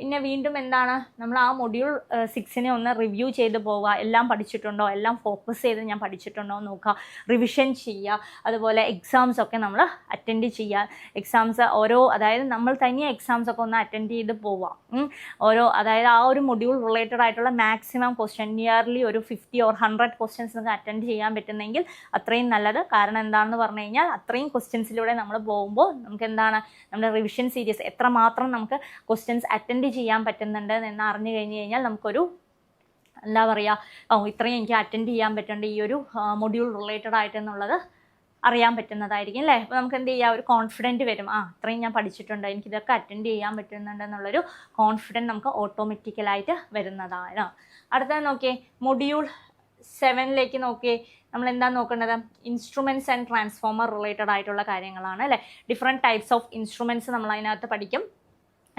പിന്നെ വീണ്ടും എന്താണ്, നമ്മൾ ആ മൊഡ്യൂൾ 6നെ ഒന്ന് റിവ്യൂ ചെയ്ത് പോവുക. എല്ലാം പഠിച്ചിട്ടുണ്ടോ, എല്ലാം ഫോക്കസ് ചെയ്ത് ഞാൻ പഠിച്ചിട്ടുണ്ടോ എന്ന് നോക്കുക, റിവിഷൻ ചെയ്യുക. അതുപോലെ എക്സാംസ് ഒക്കെ നമ്മൾ അറ്റൻഡ് ചെയ്യുക. എക്സാംസ് അതായത് നമ്മൾ തനിയെ എക്സാംസ് ഒക്കെ ഒന്ന് അറ്റൻഡ് ചെയ്ത് പോവുക. അതായത് ആ ഒരു മൊഡ്യൂൾ റിലേറ്റഡ് ആയിട്ടുള്ള മാക്സിമം ക്വസ്റ്റ്യൻ, നിയർലി ഒരു 50 or 100 ക്വസ്റ്റ്യൻസ് നിങ്ങൾക്ക് അറ്റൻഡ് ചെയ്യാൻ പറ്റുന്നെങ്കിൽ അത്രയും നല്ലത്. കാരണം എന്താണെന്ന് പറഞ്ഞു കഴിഞ്ഞാൽ അത്രയും ക്വസ്റ്റ്യൻസിലൂടെ നമ്മൾ പോകുമ്പോൾ നമുക്ക് എന്താണ്, നമ്മുടെ റിവിഷൻ സീരീസ് എത്രമാത്രം നമുക്ക് ക്വസ്റ്റ്യൻസ് അറ്റൻഡ് ചെയ്യാൻ പറ്റുന്നുണ്ട് എന്ന് അറിഞ്ഞു കഴിഞ്ഞ് കഴിഞ്ഞാൽ നമുക്കൊരു എന്താ പറയുക, ഇത്രയും എനിക്ക് അറ്റൻഡ് ചെയ്യാൻ പറ്റുന്നുണ്ട് ഈ ഒരു മൊഡ്യൂൾ റിലേറ്റഡ് ആയിട്ടെന്നുള്ളത് അറിയാൻ പറ്റുന്നതായിരിക്കും അല്ലേ. അപ്പോൾ നമുക്ക് എന്ത് ചെയ്യുക, ഒരു കോൺഫിഡൻറ്റ് വരും, ഇത്രയും ഞാൻ പഠിച്ചിട്ടുണ്ട്, എനിക്കിതൊക്കെ അറ്റൻഡ് ചെയ്യാൻ പറ്റുന്നുണ്ട് എന്നുള്ളൊരു കോൺഫിഡൻറ്റ് നമുക്ക് ഓട്ടോമാറ്റിക്കലായിട്ട് വരുന്നതാണ്. അടുത്തത് നോക്കിയേ, മൊഡ്യൂൾ 7ലേക്ക് നോക്കിയേ, നമ്മൾ എന്താ നോക്കേണ്ടത്, ഇൻസ്ട്രുമെൻറ്റ്സ് ആൻഡ് ട്രാൻസ്ഫോമർ റിലേറ്റഡ് ആയിട്ടുള്ള കാര്യങ്ങളാണ് അല്ലേ. ഡിഫറെൻറ്റ് ടൈപ്സ് ഓഫ് ഇൻസ്ട്രുമെൻറ്റ്സ് നമ്മൾ അതിനകത്ത് പഠിക്കും,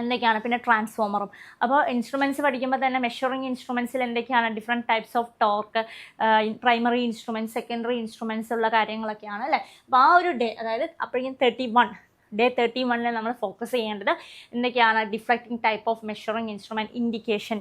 എന്തൊക്കെയാണ്, പിന്നെ ട്രാൻസ്ഫോമറും. അപ്പോൾ ഇൻസ്ട്രുമെൻറ്റ്സ് പഠിക്കുമ്പോൾ തന്നെ മെഷറിംഗ് ഇൻസ്ട്രുമെൻറ്റ്സിൽ എന്തൊക്കെയാണ്, different types of torque, primary instruments, secondary instruments ഉള്ള കാര്യങ്ങളൊക്കെയാണ് അല്ലേ. അപ്പോൾ ആ ഒരു ഡേ, അതായത് അപ്പോഴേക്കും ഡേ 31 നമ്മൾ ഫോക്കസ് ചെയ്യേണ്ടത് എന്തൊക്കെയാണ്, deflecting type of measuring instrument,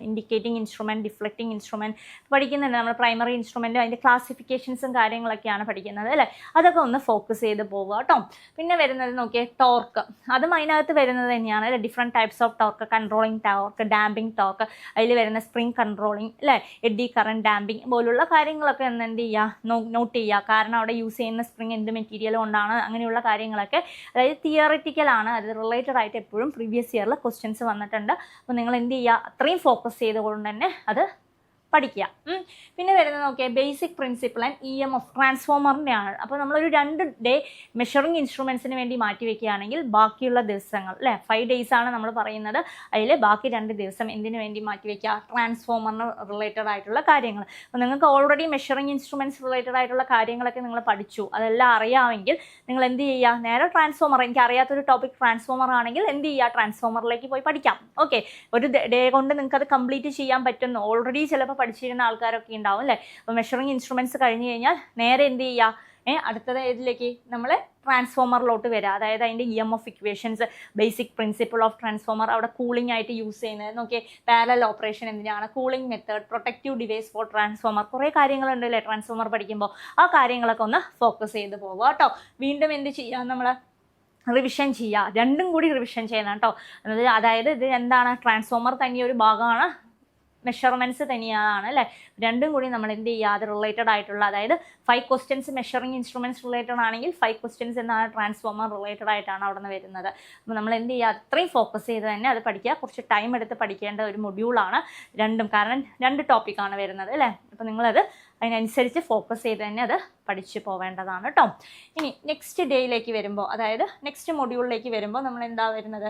indicating instrument, deflecting instrument പഠിക്കുന്നുണ്ട്. നമ്മൾ പ്രൈമറി ഇൻസ്ട്രുമെൻറ്റും അതിൻ്റെ ക്ലാസിഫിക്കേഷൻസും കാര്യങ്ങളൊക്കെയാണ് പഠിക്കുന്നത് അല്ലേ. അതൊക്കെ ഒന്ന് ഫോക്കസ് ചെയ്ത് പോവുക കേട്ടോ. പിന്നെ വരുന്നത് നോക്കിയേ, ടോർക്ക്, അതും അതിനകത്ത് വരുന്നത് തന്നെയാണ് അല്ലേ. Different types of torque, controlling torque, damping torque, അതിൽ വരുന്ന സ്പ്രിംഗ് കൺട്രോളിംഗ് അല്ലേ, എഡ്ഡി കറണ്ട് ഡാമ്പിംഗ് പോലുള്ള കാര്യങ്ങളൊക്കെ ഒന്ന് എന്ത് ചെയ്യുക, നോട്ട് ചെയ്യുക. കാരണം അവിടെ യൂസ് ചെയ്യുന്ന സ്പ്രിംഗ് എന്ത് മെറ്റീരിയൽ കൊണ്ടാണ്, അങ്ങനെയുള്ള കാര്യങ്ങളൊക്കെ, അതായത് തിയറിറ്റിക്കലാണ്, അത് റിലേറ്റഡ് ആയിട്ട് എപ്പോഴും പ്രീവിയസ് ഇയറിൽ ക്വസ്റ്റ്യൻസ് വന്നിട്ടുണ്ട്. അപ്പോൾ നിങ്ങൾ എന്ത് ചെയ്യുക, അത്രയും ഫോക്കസ് ചെയ്തുകൊണ്ട് തന്നെ അത് പഠിക്കുക. പിന്നെ വരുന്നത് നോക്കിയാൽ ബേസിക് പ്രിൻസിപ്പിൾ ആൻഡ് EMF ട്രാൻസ്ഫോമറിൻ്റെയാണ്. അപ്പോൾ നമ്മളൊരു 2 ഡേ മെഷറിംഗ് ഇൻസ്ട്രുമെൻറ്റ്സിന് വേണ്ടി മാറ്റി വയ്ക്കുകയാണെങ്കിൽ ബാക്കിയുള്ള ദിവസങ്ങൾ അല്ലേ, 5 days ആണ് നമ്മൾ പറയുന്നത്, അതിൽ ബാക്കി 2 ദിവസം എന്തിനു വേണ്ടി മാറ്റി വയ്ക്കുക, ട്രാൻസ്ഫോമറിന് റിലേറ്റഡ് ആയിട്ടുള്ള കാര്യങ്ങൾ. അപ്പോൾ നിങ്ങൾക്ക് ഓൾറെഡി മെഷറിംഗ് ഇൻസ്ട്രുമെൻറ്റ്സ് റിലേറ്റഡ് ആയിട്ടുള്ള കാര്യങ്ങളൊക്കെ നിങ്ങൾ പഠിച്ചു, അതെല്ലാം അറിയാമെങ്കിൽ നിങ്ങൾ എന്ത് ചെയ്യുക, നേരെ ട്രാൻസ്ഫോമർ, എനിക്ക് അറിയാത്തൊരു ടോപ്പിക് ട്രാൻസ്ഫോമർ ആണെങ്കിൽ എന്ത് ചെയ്യുക, ട്രാൻസ്ഫോമറിലേക്ക് പോയി പഠിക്കാം. ഓക്കെ, ഒരു ഡേ കൊണ്ട് നിങ്ങൾക്ക് അത് കംപ്ലീറ്റ് ചെയ്യാൻ പറ്റുന്നു. ഓൾറെഡി ചിലപ്പോൾ പഠിച്ചിരുന്ന ആൾക്കാരൊക്കെ ഉണ്ടാവും അല്ലേ. അപ്പോൾ മെഷറിംഗ് ഇൻസ്ട്രുമെൻറ്റ്സ് കഴിഞ്ഞ് കഴിഞ്ഞാൽ നേരെ എന്ത് ചെയ്യുക, അടുത്തത് ഏതിലേക്ക്, നമ്മൾ ട്രാൻസ്ഫോമറിലോട്ട് വരിക. അതായത് അതിൻ്റെ EMF equations, basic principle of transformer, അവിടെ കൂളിംഗ് ആയിട്ട് യൂസ് ചെയ്യുന്നത് നോക്കിയേ, പാരലൽ ഓപ്പറേഷൻ എന്തിനാണ്, cooling method, protective device for transformer, കുറേ കാര്യങ്ങളുണ്ട് അല്ലേ ട്രാൻസ്ഫോമർ പഠിക്കുമ്പോൾ. ആ കാര്യങ്ങളൊക്കെ ഒന്ന് ഫോക്കസ് ചെയ്ത് പോവുക കേട്ടോ. വീണ്ടും എന്ത് ചെയ്യുക, നമ്മൾ റിവിഷൻ ചെയ്യുക, രണ്ടും കൂടി റിവിഷൻ ചെയ്യണം കേട്ടോ. അതായത് ഇത് എന്താണ്, ട്രാൻസ്ഫോമർ തന്നെയൊരു ഭാഗമാണ്, മെഷർമെൻറ്റ്സ് തന്നെയാണ് അല്ലേ. രണ്ടും കൂടി നമ്മൾ എന്ത് ചെയ്യുക, അത് റിലേറ്റഡ് ആയിട്ടുള്ള, അതായത് 5 ക്വസ്റ്റ്യൻസ് മെഷറിംഗ് ഇൻസ്ട്രുമെൻറ്റ്സ് റിലേറ്റഡ് ആണെങ്കിൽ 5 ക്വസ്റ്റ്യൻസ് എന്നാണ് ട്രാൻസ്ഫോമർ റിലേറ്റഡ് ആയിട്ടാണ് അവിടെ നിന്ന് വരുന്നത്. അപ്പോൾ നമ്മൾ എന്ത് ചെയ്യുക, അത്രയും ഫോക്കസ് ചെയ്ത് തന്നെ അത് പഠിക്കുക. കുറച്ച് ടൈം എടുത്ത് പഠിക്കേണ്ട ഒരു മൊഡ്യൂളാണ് രണ്ടും, കാരണം 2 ടോപ്പിക്കാണ് വരുന്നത് അല്ലേ. അപ്പോൾ നിങ്ങളത് അതിനനുസരിച്ച് ഫോക്കസ് ചെയ്ത് തന്നെ അത് പഠിച്ചു പോവേണ്ടതാണ് കേട്ടോ. ഇനി നെക്സ്റ്റ് ഡേയിലേക്ക് വരുമ്പോൾ, അതായത് നെക്സ്റ്റ് മൊഡ്യൂളിലേക്ക് വരുമ്പോൾ നമ്മൾ എന്താ വരുന്നത്,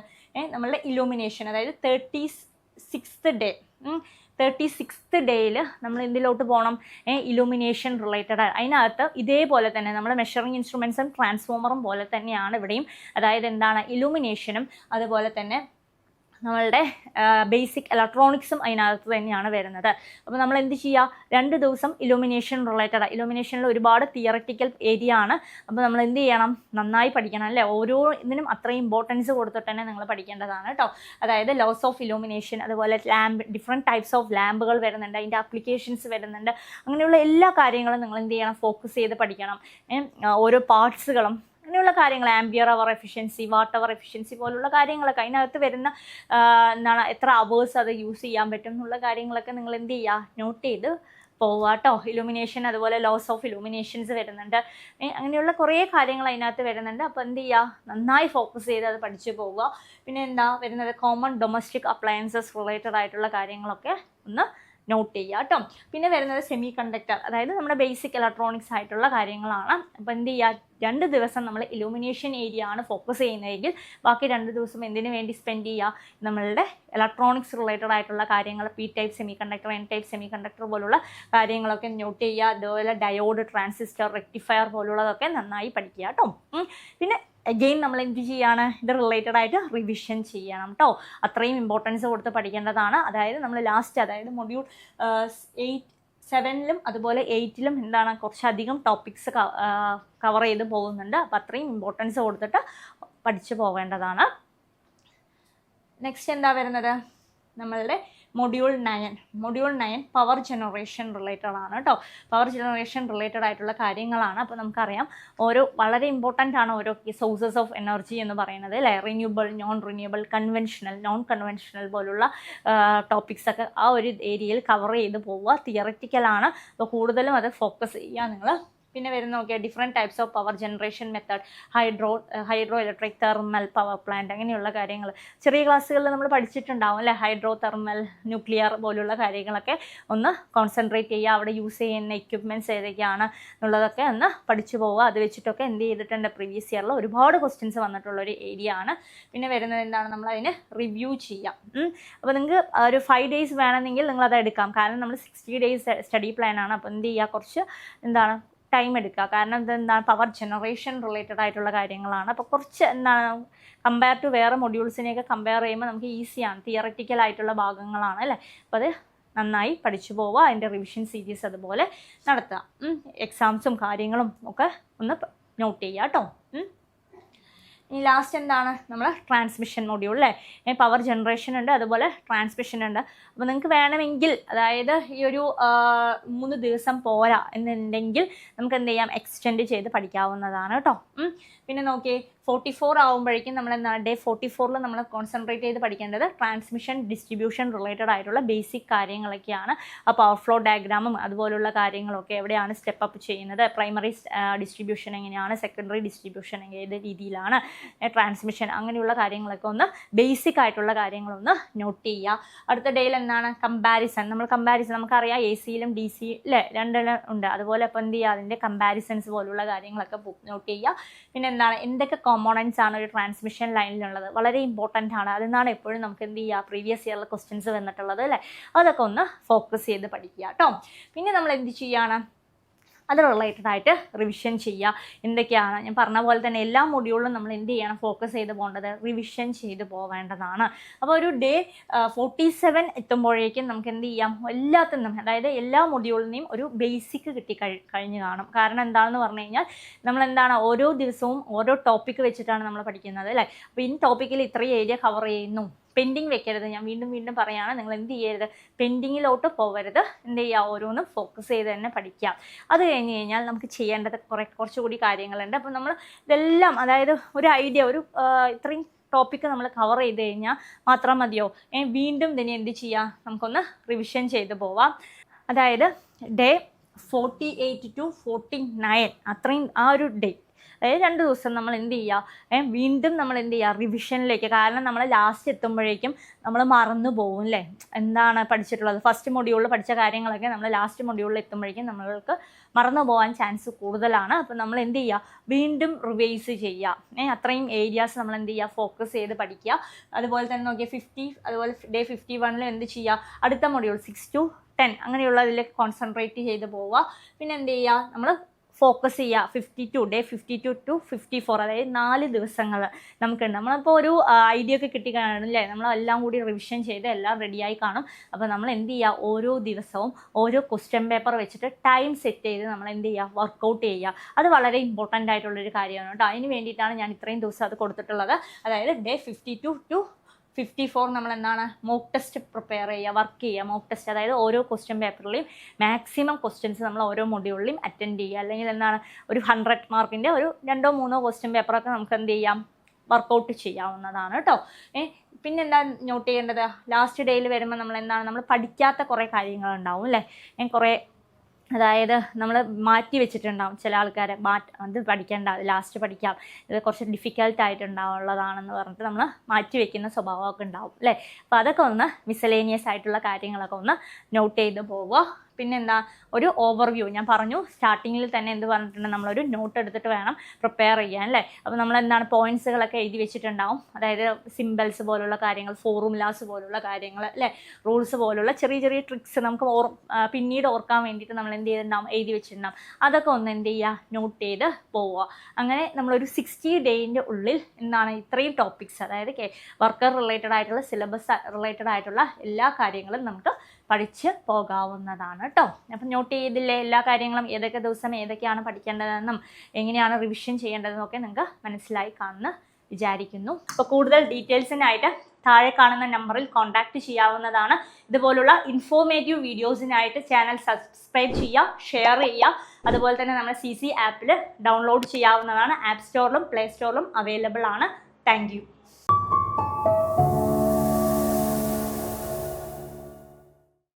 നമ്മളുടെ ഇലൂമിനേഷൻ, അതായത് 36th ഡേ. 36th ഡേയിൽ നമ്മൾ എന്തിലോട്ട് പോകണം, ഇലൂമിനേഷൻ റിലേറ്റഡ്. അതിനകത്ത് ഇതേപോലെ തന്നെ നമ്മൾ മെഷറിംഗ് ഇൻസ്ട്രുമെൻറ്റ്സും ട്രാൻസ്ഫോമറും പോലെ തന്നെയാണ് ഇവിടെയും. അതായത് എന്താണ്, ഇലൂമിനേഷനും അതുപോലെ തന്നെ നമ്മളുടെ ബേസിക് ഇലക്ട്രോണിക്സും അതിനകത്ത് തന്നെയാണ് വരുന്നത്. അപ്പോൾ നമ്മൾ എന്ത് ചെയ്യുക, 2 ദിവസം ഇലുമിനേഷൻ റിലേറ്റഡ്. ഇലുമിനേഷനിൽ ഒരുപാട് തിയററ്റിക്കൽ ഏരിയ ആണ്. അപ്പോൾ നമ്മൾ എന്ത് ചെയ്യണം, നന്നായി പഠിക്കണം അല്ലേ. ഓരോ ഇതിനും അത്രയും ഇമ്പോർട്ടൻസ് കൊടുത്തിട്ട് തന്നെ നിങ്ങൾ പഠിക്കേണ്ടതാണ് കേട്ടോ. അതായത് ലോസ് ഓഫ് ഇലുമിനേഷൻ, അതുപോലെ ലാമ്പ്, ഡിഫറെൻറ്റ് ടൈപ്സ് ഓഫ് ലാമ്പുകൾ വരുന്നുണ്ട്, അതിൻ്റെ ആപ്ലിക്കേഷൻസ് വരുന്നുണ്ട്. അങ്ങനെയുള്ള എല്ലാ കാര്യങ്ങളും നിങ്ങൾ എന്ത് ചെയ്യണം, ഫോക്കസ് ചെയ്ത് പഠിക്കണം. ഓരോ പാർട്സുകളും അങ്ങനെയുള്ള കാര്യങ്ങൾ, ampere hour efficiency, watt hour efficiency പോലുള്ള കാര്യങ്ങളൊക്കെ അതിനകത്ത് വരുന്ന എന്താണ്, എത്ര അവേഴ്സ് അത് യൂസ് ചെയ്യാൻ പറ്റും എന്നുള്ള കാര്യങ്ങളൊക്കെ നിങ്ങൾ എന്ത് ചെയ്യുക, നോട്ട് ചെയ്ത് പോവുക കേട്ടോ. ഇലുമിനേഷൻ, അതുപോലെ ലോസ് ഓഫ് ഇലുമിനേഷൻസ് വരുന്നുണ്ട്. അങ്ങനെയുള്ള കുറേ കാര്യങ്ങൾ അതിനകത്ത് വരുന്നുണ്ട്. അപ്പോൾ എന്ത് ചെയ്യുക, നന്നായി ഫോക്കസ് ചെയ്ത് അത് പഠിച്ചു പോവുക. പിന്നെ എന്താ വരുന്നത്, കോമൺ ഡൊമസ്റ്റിക് അപ്ലയൻസസ് റിലേറ്റഡ് ആയിട്ടുള്ള കാര്യങ്ങളൊക്കെ ഒന്ന് നോട്ട് ചെയ്യുക കേട്ടോ. പിന്നെ വരുന്നത് സെമി കണ്ടക്ടർ, അതായത് നമ്മുടെ ബേസിക് ഇലക്ട്രോണിക്സ് ആയിട്ടുള്ള കാര്യങ്ങളാണ്. അപ്പോൾ എന്ത് ചെയ്യുക, 2 ദിവസം നമ്മൾ ഇലുമിനേഷൻ ഏരിയ ആണ് ഫോക്കസ് ചെയ്യുന്നതെങ്കിൽ ബാക്കി 2 ദിവസം എന്തിനു വേണ്ടി സ്പെൻഡ് ചെയ്യുക, നമ്മളുടെ ഇലക്ട്രോണിക്സ് റിലേറ്റഡ് ആയിട്ടുള്ള കാര്യങ്ങൾ, P type semi conductor, N type semi conductor പോലുള്ള കാര്യങ്ങളൊക്കെ നോട്ട് ചെയ്യുക. അതുപോലെ ഡയോഡ്, ട്രാൻസിസ്റ്റർ, റെക്ടിഫയർ പോലുള്ളതൊക്കെ നന്നായി പഠിക്കുക കേട്ടോ. പിന്നെ അഗെയിൻ നമ്മൾ എന്ത് ചെയ്യാണ്, ഇത് റിലേറ്റഡ് ആയിട്ട് റിവിഷൻ ചെയ്യണം കേട്ടോ. അത്രയും ഇമ്പോർട്ടൻസ് കൊടുത്ത് പഠിക്കേണ്ടതാണ്. അതായത് നമ്മൾ ലാസ്റ്റ്, അതായത് മൊഡ്യൂൾ 7-ലും അതുപോലെ 8-ലും എന്താണ്, കുറച്ചധികം ടോപ്പിക്സ് കവർ ചെയ്ത് പോകുന്നുണ്ട്. അപ്പോൾ അത്രയും ഇമ്പോർട്ടൻസ് കൊടുത്തിട്ട് പഠിച്ചു പോവേണ്ടതാണ്. നെക്സ്റ്റ് എന്താ വരുന്നത്, നമ്മളുടെ മൊഡ്യൂൾ 9 പവർ ജനറേഷൻ റിലേറ്റഡ് ആണ് കേട്ടോ. പവർ ജനറേഷൻ റിലേറ്റഡ് ആയിട്ടുള്ള കാര്യങ്ങളാണ്. അപ്പോൾ നമുക്കറിയാം ഓരോ വളരെ ഇമ്പോർട്ടൻ്റ് ആണ് ഓരോ സോഴ്സസ് ഓഫ് എനർജി എന്ന് പറയുന്നത് അല്ലേ. റിന്യൂബിൾ, നോൺ റിന്യൂബിൾ, കൺവെൻഷണൽ, നോൺ കൺവെൻഷണൽ പോലുള്ള ടോപ്പിക്സൊക്കെ ആ ഒരു ഏരിയയിൽ കവർ ചെയ്ത് പോവുക. തിയററ്റിക്കലാണ്, അപ്പോൾ കൂടുതലും അത് ഫോക്കസ് ചെയ്യുക നിങ്ങൾ. പിന്നെ വരുന്ന നോക്കിയാൽ different types of power generation method, hydro electric, thermal power plant, അങ്ങനെയുള്ള കാര്യങ്ങൾ ചെറിയ ക്ലാസ്സുകളിൽ നമ്മൾ പഠിച്ചിട്ടുണ്ടാവും അല്ലേ. ഹൈഡ്രോ, തെർമൽ, ന്യൂക്ലിയർ പോലുള്ള കാര്യങ്ങളൊക്കെ ഒന്ന് കോൺസെൻട്രേറ്റ് ചെയ്യുക. അവിടെ യൂസ് ചെയ്യുന്ന എക്യുപ്മെൻറ്റ്സ് ഏതൊക്കെയാണ് എന്നുള്ളതൊക്കെ ഒന്ന് പഠിച്ചു പോവുക. അത് വെച്ചിട്ടൊക്കെ എന്ത് ചെയ്തിട്ടുണ്ട്, പ്രീവിയസ് ഇയറിൽ ഒരുപാട് ക്വസ്റ്റ്യൻസ് വന്നിട്ടുള്ളൊരു ഏരിയ ആണ്. പിന്നെ വരുന്നത് എന്താണ്, നമ്മളതിന് റിവ്യൂ ചെയ്യാം. അപ്പോൾ നിങ്ങൾക്ക് ഒരു 5 days വേണമെങ്കിൽ നിങ്ങളത് എടുക്കാം. കാരണം നമ്മൾ 60 days സ്റ്റഡി പ്ലാൻ ആണ്. അപ്പോൾ എന്ത് ചെയ്യുക, കുറച്ച് എന്താണ് ടൈം എടുക്കുക. കാരണം ഇതെന്താണ്, പവർ ജനറേഷൻ റിലേറ്റഡ് ആയിട്ടുള്ള കാര്യങ്ങളാണ്. അപ്പോൾ കുറച്ച് എന്താണ്, കമ്പയർ ടു വേറെ മൊഡ്യൂൾസിനെയൊക്കെ കമ്പയർ ചെയ്യുമ്പോൾ നമുക്ക് ഈസിയാണ്. തിയററ്റിക്കൽ ആയിട്ടുള്ള ഭാഗങ്ങളാണ് അല്ലേ. അപ്പോൾ അത് നന്നായി പഠിച്ചു പോവുക. അതിൻ്റെ റിവിഷൻ സീരീസ് അതുപോലെ നടത്തുക. എക്സാംസും കാര്യങ്ങളും ഒക്കെ ഒന്ന് നോട്ട് ചെയ്യുക കേട്ടോ. ഇനി ലാസ്റ്റ് എന്താണ്, നമ്മൾ ട്രാൻസ്മിഷൻ മൊഡ്യൂൾ അല്ലേ. പവർ ജനറേഷൻ ഉണ്ട്, അതുപോലെ ട്രാൻസ്മിഷൻ ഉണ്ട്. അപ്പോൾ നിങ്ങൾക്ക് വേണമെങ്കിൽ, അതായത് ഈ ഒരു 3 ദിവസം പോരാ എന്നുണ്ടെങ്കിൽ നമുക്ക് എന്ത് ചെയ്യാം, എക്സ്റ്റെൻഡ് ചെയ്ത് പഠിക്കാവുന്നതാണ് കേട്ടോ. പിന്നെ നോക്കി 44 ആകുമ്പോഴേക്കും നമ്മൾ എന്താണ്, ഡേ 44-ൽ നമ്മൾ കോൺസെൻട്രേറ്റ് ചെയ്ത് പഠിക്കേണ്ടത് ട്രാൻസ്മിഷൻ ഡിസ്ട്രിബ്യൂഷൻ റിലേറ്റഡ് ആയിട്ടുള്ള ബേസിക് കാര്യങ്ങളൊക്കെയാണ്. ആ പവർ ഫ്ലോ ഡയഗ്രാമും അതുപോലുള്ള കാര്യങ്ങളൊക്കെ എവിടെയാണ് സ്റ്റെപ്പ് അപ്പ് ചെയ്യുന്നത്, പ്രൈമറി ഡിസ്ട്രിബ്യൂഷൻ എങ്ങനെയാണ്, സെക്കൻഡറി ഡിസ്ട്രിബ്യൂഷൻ ഏത് രീതിയിലാണ്, ട്രാൻസ്മിഷൻ, അങ്ങനെയുള്ള കാര്യങ്ങളൊക്കെ ഒന്ന് ബേസിക് ആയിട്ടുള്ള കാര്യങ്ങളൊന്ന് നോട്ട് ചെയ്യുക. അടുത്ത ഡേയിൽ എന്താണ്, കമ്പാരിസൺ. നമുക്കറിയാം AC-യിലും DC അല്ലേ, രണ്ടെണ്ണം ഉണ്ട്. അതുപോലെ അപ്പോൾ എന്ത് ചെയ്യുക, അതിൻ്റെ കമ്പാരിസൺസ് പോലുള്ള കാര്യങ്ങളൊക്കെ നോട്ട് ചെയ്യുക. പിന്നെ എന്താണ്, എന്തൊക്കെ കോമ്പോണൻസ് ആണ് ഒരു ട്രാൻസ്മിഷൻ ലൈനിലുള്ളത്, വളരെ ഇമ്പോർട്ടൻ്റ് ആണ്. അതെന്നാണ് എപ്പോഴും നമുക്ക് എന്ത് ചെയ്യുക, പ്രീവിയസ് ഇയറിലെ ക്വസ്റ്റ്യൻസ് വന്നിട്ടുള്ളത് അല്ലേ. അതൊക്കെ ഒന്ന് ഫോക്കസ് ചെയ്ത് പഠിക്കുക കേട്ടോ. പിന്നെ നമ്മൾ എന്ത് ചെയ്യുകയാണ്, അത് റിലേറ്റഡ് ആയിട്ട് റിവിഷൻ ചെയ്യുക. എന്തൊക്കെയാണ് ഞാൻ പറഞ്ഞ പോലെ തന്നെ എല്ലാ മൊഡ്യൂളിലും നമ്മൾ എന്ത് ചെയ്യണം, ഫോക്കസ് ചെയ്ത് പോകേണ്ടത്, റിവിഷൻ ചെയ്ത് പോവേണ്ടതാണ്. അപ്പോൾ ഒരു ഡേ 47 എത്തുമ്പോഴേക്കും നമുക്ക് എന്ത് ചെയ്യാം, എല്ലാത്തിനും, അതായത് എല്ലാ മൊഡ്യൂളിനെയും ഒരു ബേസിക് കഴിഞ്ഞ് കാണും. കാരണം എന്താണെന്ന് പറഞ്ഞു കഴിഞ്ഞാൽ നമ്മളെന്താണ്, ഓരോ ദിവസവും ഓരോ ടോപ്പിക്ക് വെച്ചിട്ടാണ് നമ്മൾ പഠിക്കുന്നത് അല്ലേ. അപ്പോൾ ഈ ടോപ്പിക്കിൽ ഇത്രയും ഏരിയ കവർ ചെയ്യുന്നു, പെൻഡിങ് വെക്കരുത്. ഞാൻ വീണ്ടും പറയുകയാണ്, നിങ്ങൾ എന്ത് ചെയ്യരുത്, പെൻഡിങ്ങിലോട്ട് പോകരുത്. എന്ത് ചെയ്യുക, ഓരോന്നും ഫോക്കസ് ചെയ്ത് തന്നെ പഠിക്കുക. അത് കഴിഞ്ഞ് കഴിഞ്ഞാൽ നമുക്ക് ചെയ്യേണ്ടത് കുറച്ചുകൂടി കാര്യങ്ങളുണ്ട്. അപ്പോൾ നമ്മൾ ഇതെല്ലാം, അതായത് ഒരു ഐഡിയ, ഒരു ഇത്രയും ടോപ്പിക്ക് നമ്മൾ കവർ ചെയ്ത് കഴിഞ്ഞാൽ മാത്രം മതിയോ, വീണ്ടും തന്നെ എന്ത് ചെയ്യുക, നമുക്കൊന്ന് റിവിഷൻ ചെയ്ത് പോവാം. അതായത് ഡേ 48 to 49 അത്രയും ആ ഒരു ഡേ, അതായത് 2 ദിവസം നമ്മൾ എന്ത് ചെയ്യുക, വീണ്ടും നമ്മൾ എന്ത് ചെയ്യുക, റിവിഷനിലേക്ക്. കാരണം നമ്മൾ ലാസ്റ്റ് എത്തുമ്പോഴേക്കും നമ്മൾ മറന്നു പോകും അല്ലേ, എന്താണ് പഠിച്ചിട്ടുള്ളത്. ഫസ്റ്റ് മൊഡ്യൂളിൽ പഠിച്ച കാര്യങ്ങളൊക്കെ നമ്മൾ ലാസ്റ്റ് മൊഡ്യൂളിൽ എത്തുമ്പോഴേക്കും നമ്മൾക്ക് മറന്നു പോകാൻ ചാൻസ് കൂടുതലാണ്. അപ്പോൾ നമ്മൾ എന്ത് ചെയ്യുക, വീണ്ടും റിവൈസ് ചെയ്യുക. അത്രയും ഏരിയാസ് നമ്മൾ എന്ത് ചെയ്യുക, ഫോക്കസ് ചെയ്ത് പഠിക്കുക. അതുപോലെ തന്നെ നോക്കിയാൽ 50, അതുപോലെ ഡേ 51-ലും എന്ത് ചെയ്യുക, അടുത്ത മൊഡ്യൂൾ 6 to 10 അങ്ങനെയുള്ളതിലേക്ക് കോൺസെൻട്രേറ്റ് ചെയ്ത് പോവുക. പിന്നെ എന്ത് ചെയ്യുക, നമ്മൾ ഫോക്കസ് ചെയ്യുക. 52 ഡേ 52 to 54, അതായത് 4 ദിവസങ്ങൾ നമുക്കുണ്ട്. നമ്മളിപ്പോൾ ഒരു ഐഡിയ ഒക്കെ കിട്ടിക്കാണല്ലേ, നമ്മളെല്ലാം കൂടി റിവിഷൻ ചെയ്ത് എല്ലാം റെഡിയായി കാണും. അപ്പോൾ നമ്മൾ എന്ത് ചെയ്യുക, ഓരോ ദിവസവും ഓരോ ക്വസ്റ്റ്യൻ പേപ്പർ വെച്ചിട്ട് ടൈം സെറ്റ് ചെയ്ത് നമ്മൾ എന്ത് ചെയ്യുക, വർക്കൗട്ട് ചെയ്യുക. അത് വളരെ ഇമ്പോർട്ടൻ്റ് ആയിട്ടുള്ളൊരു കാര്യമാണ് കേട്ടോ. അതിന് വേണ്ടിയിട്ടാണ് ഞാൻ ഇത്രയും ദിവസം അത് കൊടുത്തിട്ടുള്ളത്. അതായത് ഡേ 52 to 54 നമ്മൾ എന്താണ്, മോക്ക് ടെസ്റ്റ് പ്രിപ്പയർ ചെയ്യുക, വർക്ക് ചെയ്യുക. മോക്ക് ടെസ്റ്റ് അതായത് ഓരോ ക്വസ്റ്റ്യൻ പേപ്പറിലെയും മാക്സിമം ക്വസ്റ്റ്യൻസ് നമ്മൾ ഓരോ മൊഡ്യൂളിലും അറ്റൻഡ് ചെയ്യുക. അല്ലെങ്കിൽ എന്താണ്, ഒരു 100 മാർക്കിൻ്റെ ഒരു 2-3 ക്വസ്റ്റ്യൻ പേപ്പറൊക്കെ നമുക്ക് എന്ത് ചെയ്യാം, വർക്കൗട്ട് ചെയ്യാവുന്നതാണ് കേട്ടോ. പിന്നെന്താ നോട്ട് ചെയ്യേണ്ടത്, ലാസ്റ്റ് ഡേയിൽ വരുമ്പോൾ നമ്മൾ എന്താണ്, നമ്മൾ പഠിക്കാത്ത കുറേ കാര്യങ്ങളുണ്ടാവും അല്ലേ. കുറേ അതായത് നമ്മൾ മാറ്റി വെച്ചിട്ടുണ്ടാവും ചില ആൾക്കാരെ, അത് പഠിക്കേണ്ട, ലാസ്റ്റ് പഠിക്കാം, ഇത് കുറച്ച് ഡിഫിക്കൽട്ട് ആയിട്ടുണ്ടാവുള്ളതാണെന്ന് പറഞ്ഞിട്ട് നമ്മൾ മാറ്റി വെക്കുന്ന സ്വഭാവമൊക്കെ ഉണ്ടാവും അല്ലേ. അപ്പോൾ അതൊക്കെ ഒന്ന് മിസലേനിയസ് ആയിട്ടുള്ള കാര്യങ്ങളൊക്കെ ഒന്ന് നോട്ട് ചെയ്ത് പോവുക. പിന്നെന്താ, ഒരു ഓവർവ്യൂ ഞാൻ പറഞ്ഞു സ്റ്റാർട്ടിങ്ങിൽ തന്നെ എന്ത് പറഞ്ഞിട്ടുണ്ട്, നമ്മളൊരു നോട്ട് എടുത്തിട്ട് വേണം പ്രിപ്പയർ ചെയ്യാൻ അല്ലേ. അപ്പോൾ നമ്മൾ എന്താണ്, പോയിന്റ്സുകളൊക്കെ എഴുതി വെച്ചിട്ടുണ്ടാവും. അതായത് സിമ്പിൾസ് പോലുള്ള കാര്യങ്ങൾ, ഫോർമുലാസ് പോലുള്ള കാര്യങ്ങൾ അല്ലേ, റൂൾസ് പോലുള്ള ചെറിയ ചെറിയ ട്രിക്സ് നമുക്ക് പിന്നീട് ഓർക്കാൻ വേണ്ടിയിട്ട് നമ്മൾ എന്ത് ചെയ്തിട്ടുണ്ടാവും, എഴുതി വെച്ചിട്ടുണ്ടാവും. അതൊക്കെ ഒന്ന് എന്ത് ചെയ്യുക, നോട്ട് ചെയ്ത് പോവുക. അങ്ങനെ നമ്മളൊരു 60 ഡേയിൻ്റെ ഉള്ളിൽ എന്താണ്, ഇത്രയും ടോപ്പിക്സ്, അതായത് വർക്കർ റിലേറ്റഡ് ആയിട്ടുള്ള, സിലബസ് റിലേറ്റഡ് ആയിട്ടുള്ള എല്ലാ കാര്യങ്ങളും നമുക്ക് പഠിച്ച് പോകാവുന്നതാണ് കേട്ടോ. അപ്പം നോട്ട് ചെയ്തില്ലേ എല്ലാ കാര്യങ്ങളും, ഏതൊക്കെ ദിവസം ഏതൊക്കെയാണ് പഠിക്കേണ്ടതെന്നും എങ്ങനെയാണ് റിവിഷൻ ചെയ്യേണ്ടതെന്നും ഒക്കെ നിങ്ങൾക്ക് മനസ്സിലായി കാണുമെന്ന് വിചാരിക്കുന്നു. അപ്പോൾ കൂടുതൽ ഡീറ്റെയിൽസിനായിട്ട് താഴെ കാണുന്ന നമ്പറിൽ കോൺടാക്റ്റ് ചെയ്യാവുന്നതാണ്. ഇതുപോലുള്ള ഇൻഫോർമേറ്റീവ് വീഡിയോസിനായിട്ട് ചാനൽ സബ്സ്ക്രൈബ് ചെയ്യുക, ഷെയർ ചെയ്യുക. അതുപോലെ തന്നെ നമ്മുടെ CC ആപ്പിൽ ഡൗൺലോഡ് ചെയ്യാവുന്നതാണ്. ആപ്പ് സ്റ്റോറിലും പ്ലേ സ്റ്റോറിലും അവൈലബിൾ ആണ്. Thank you.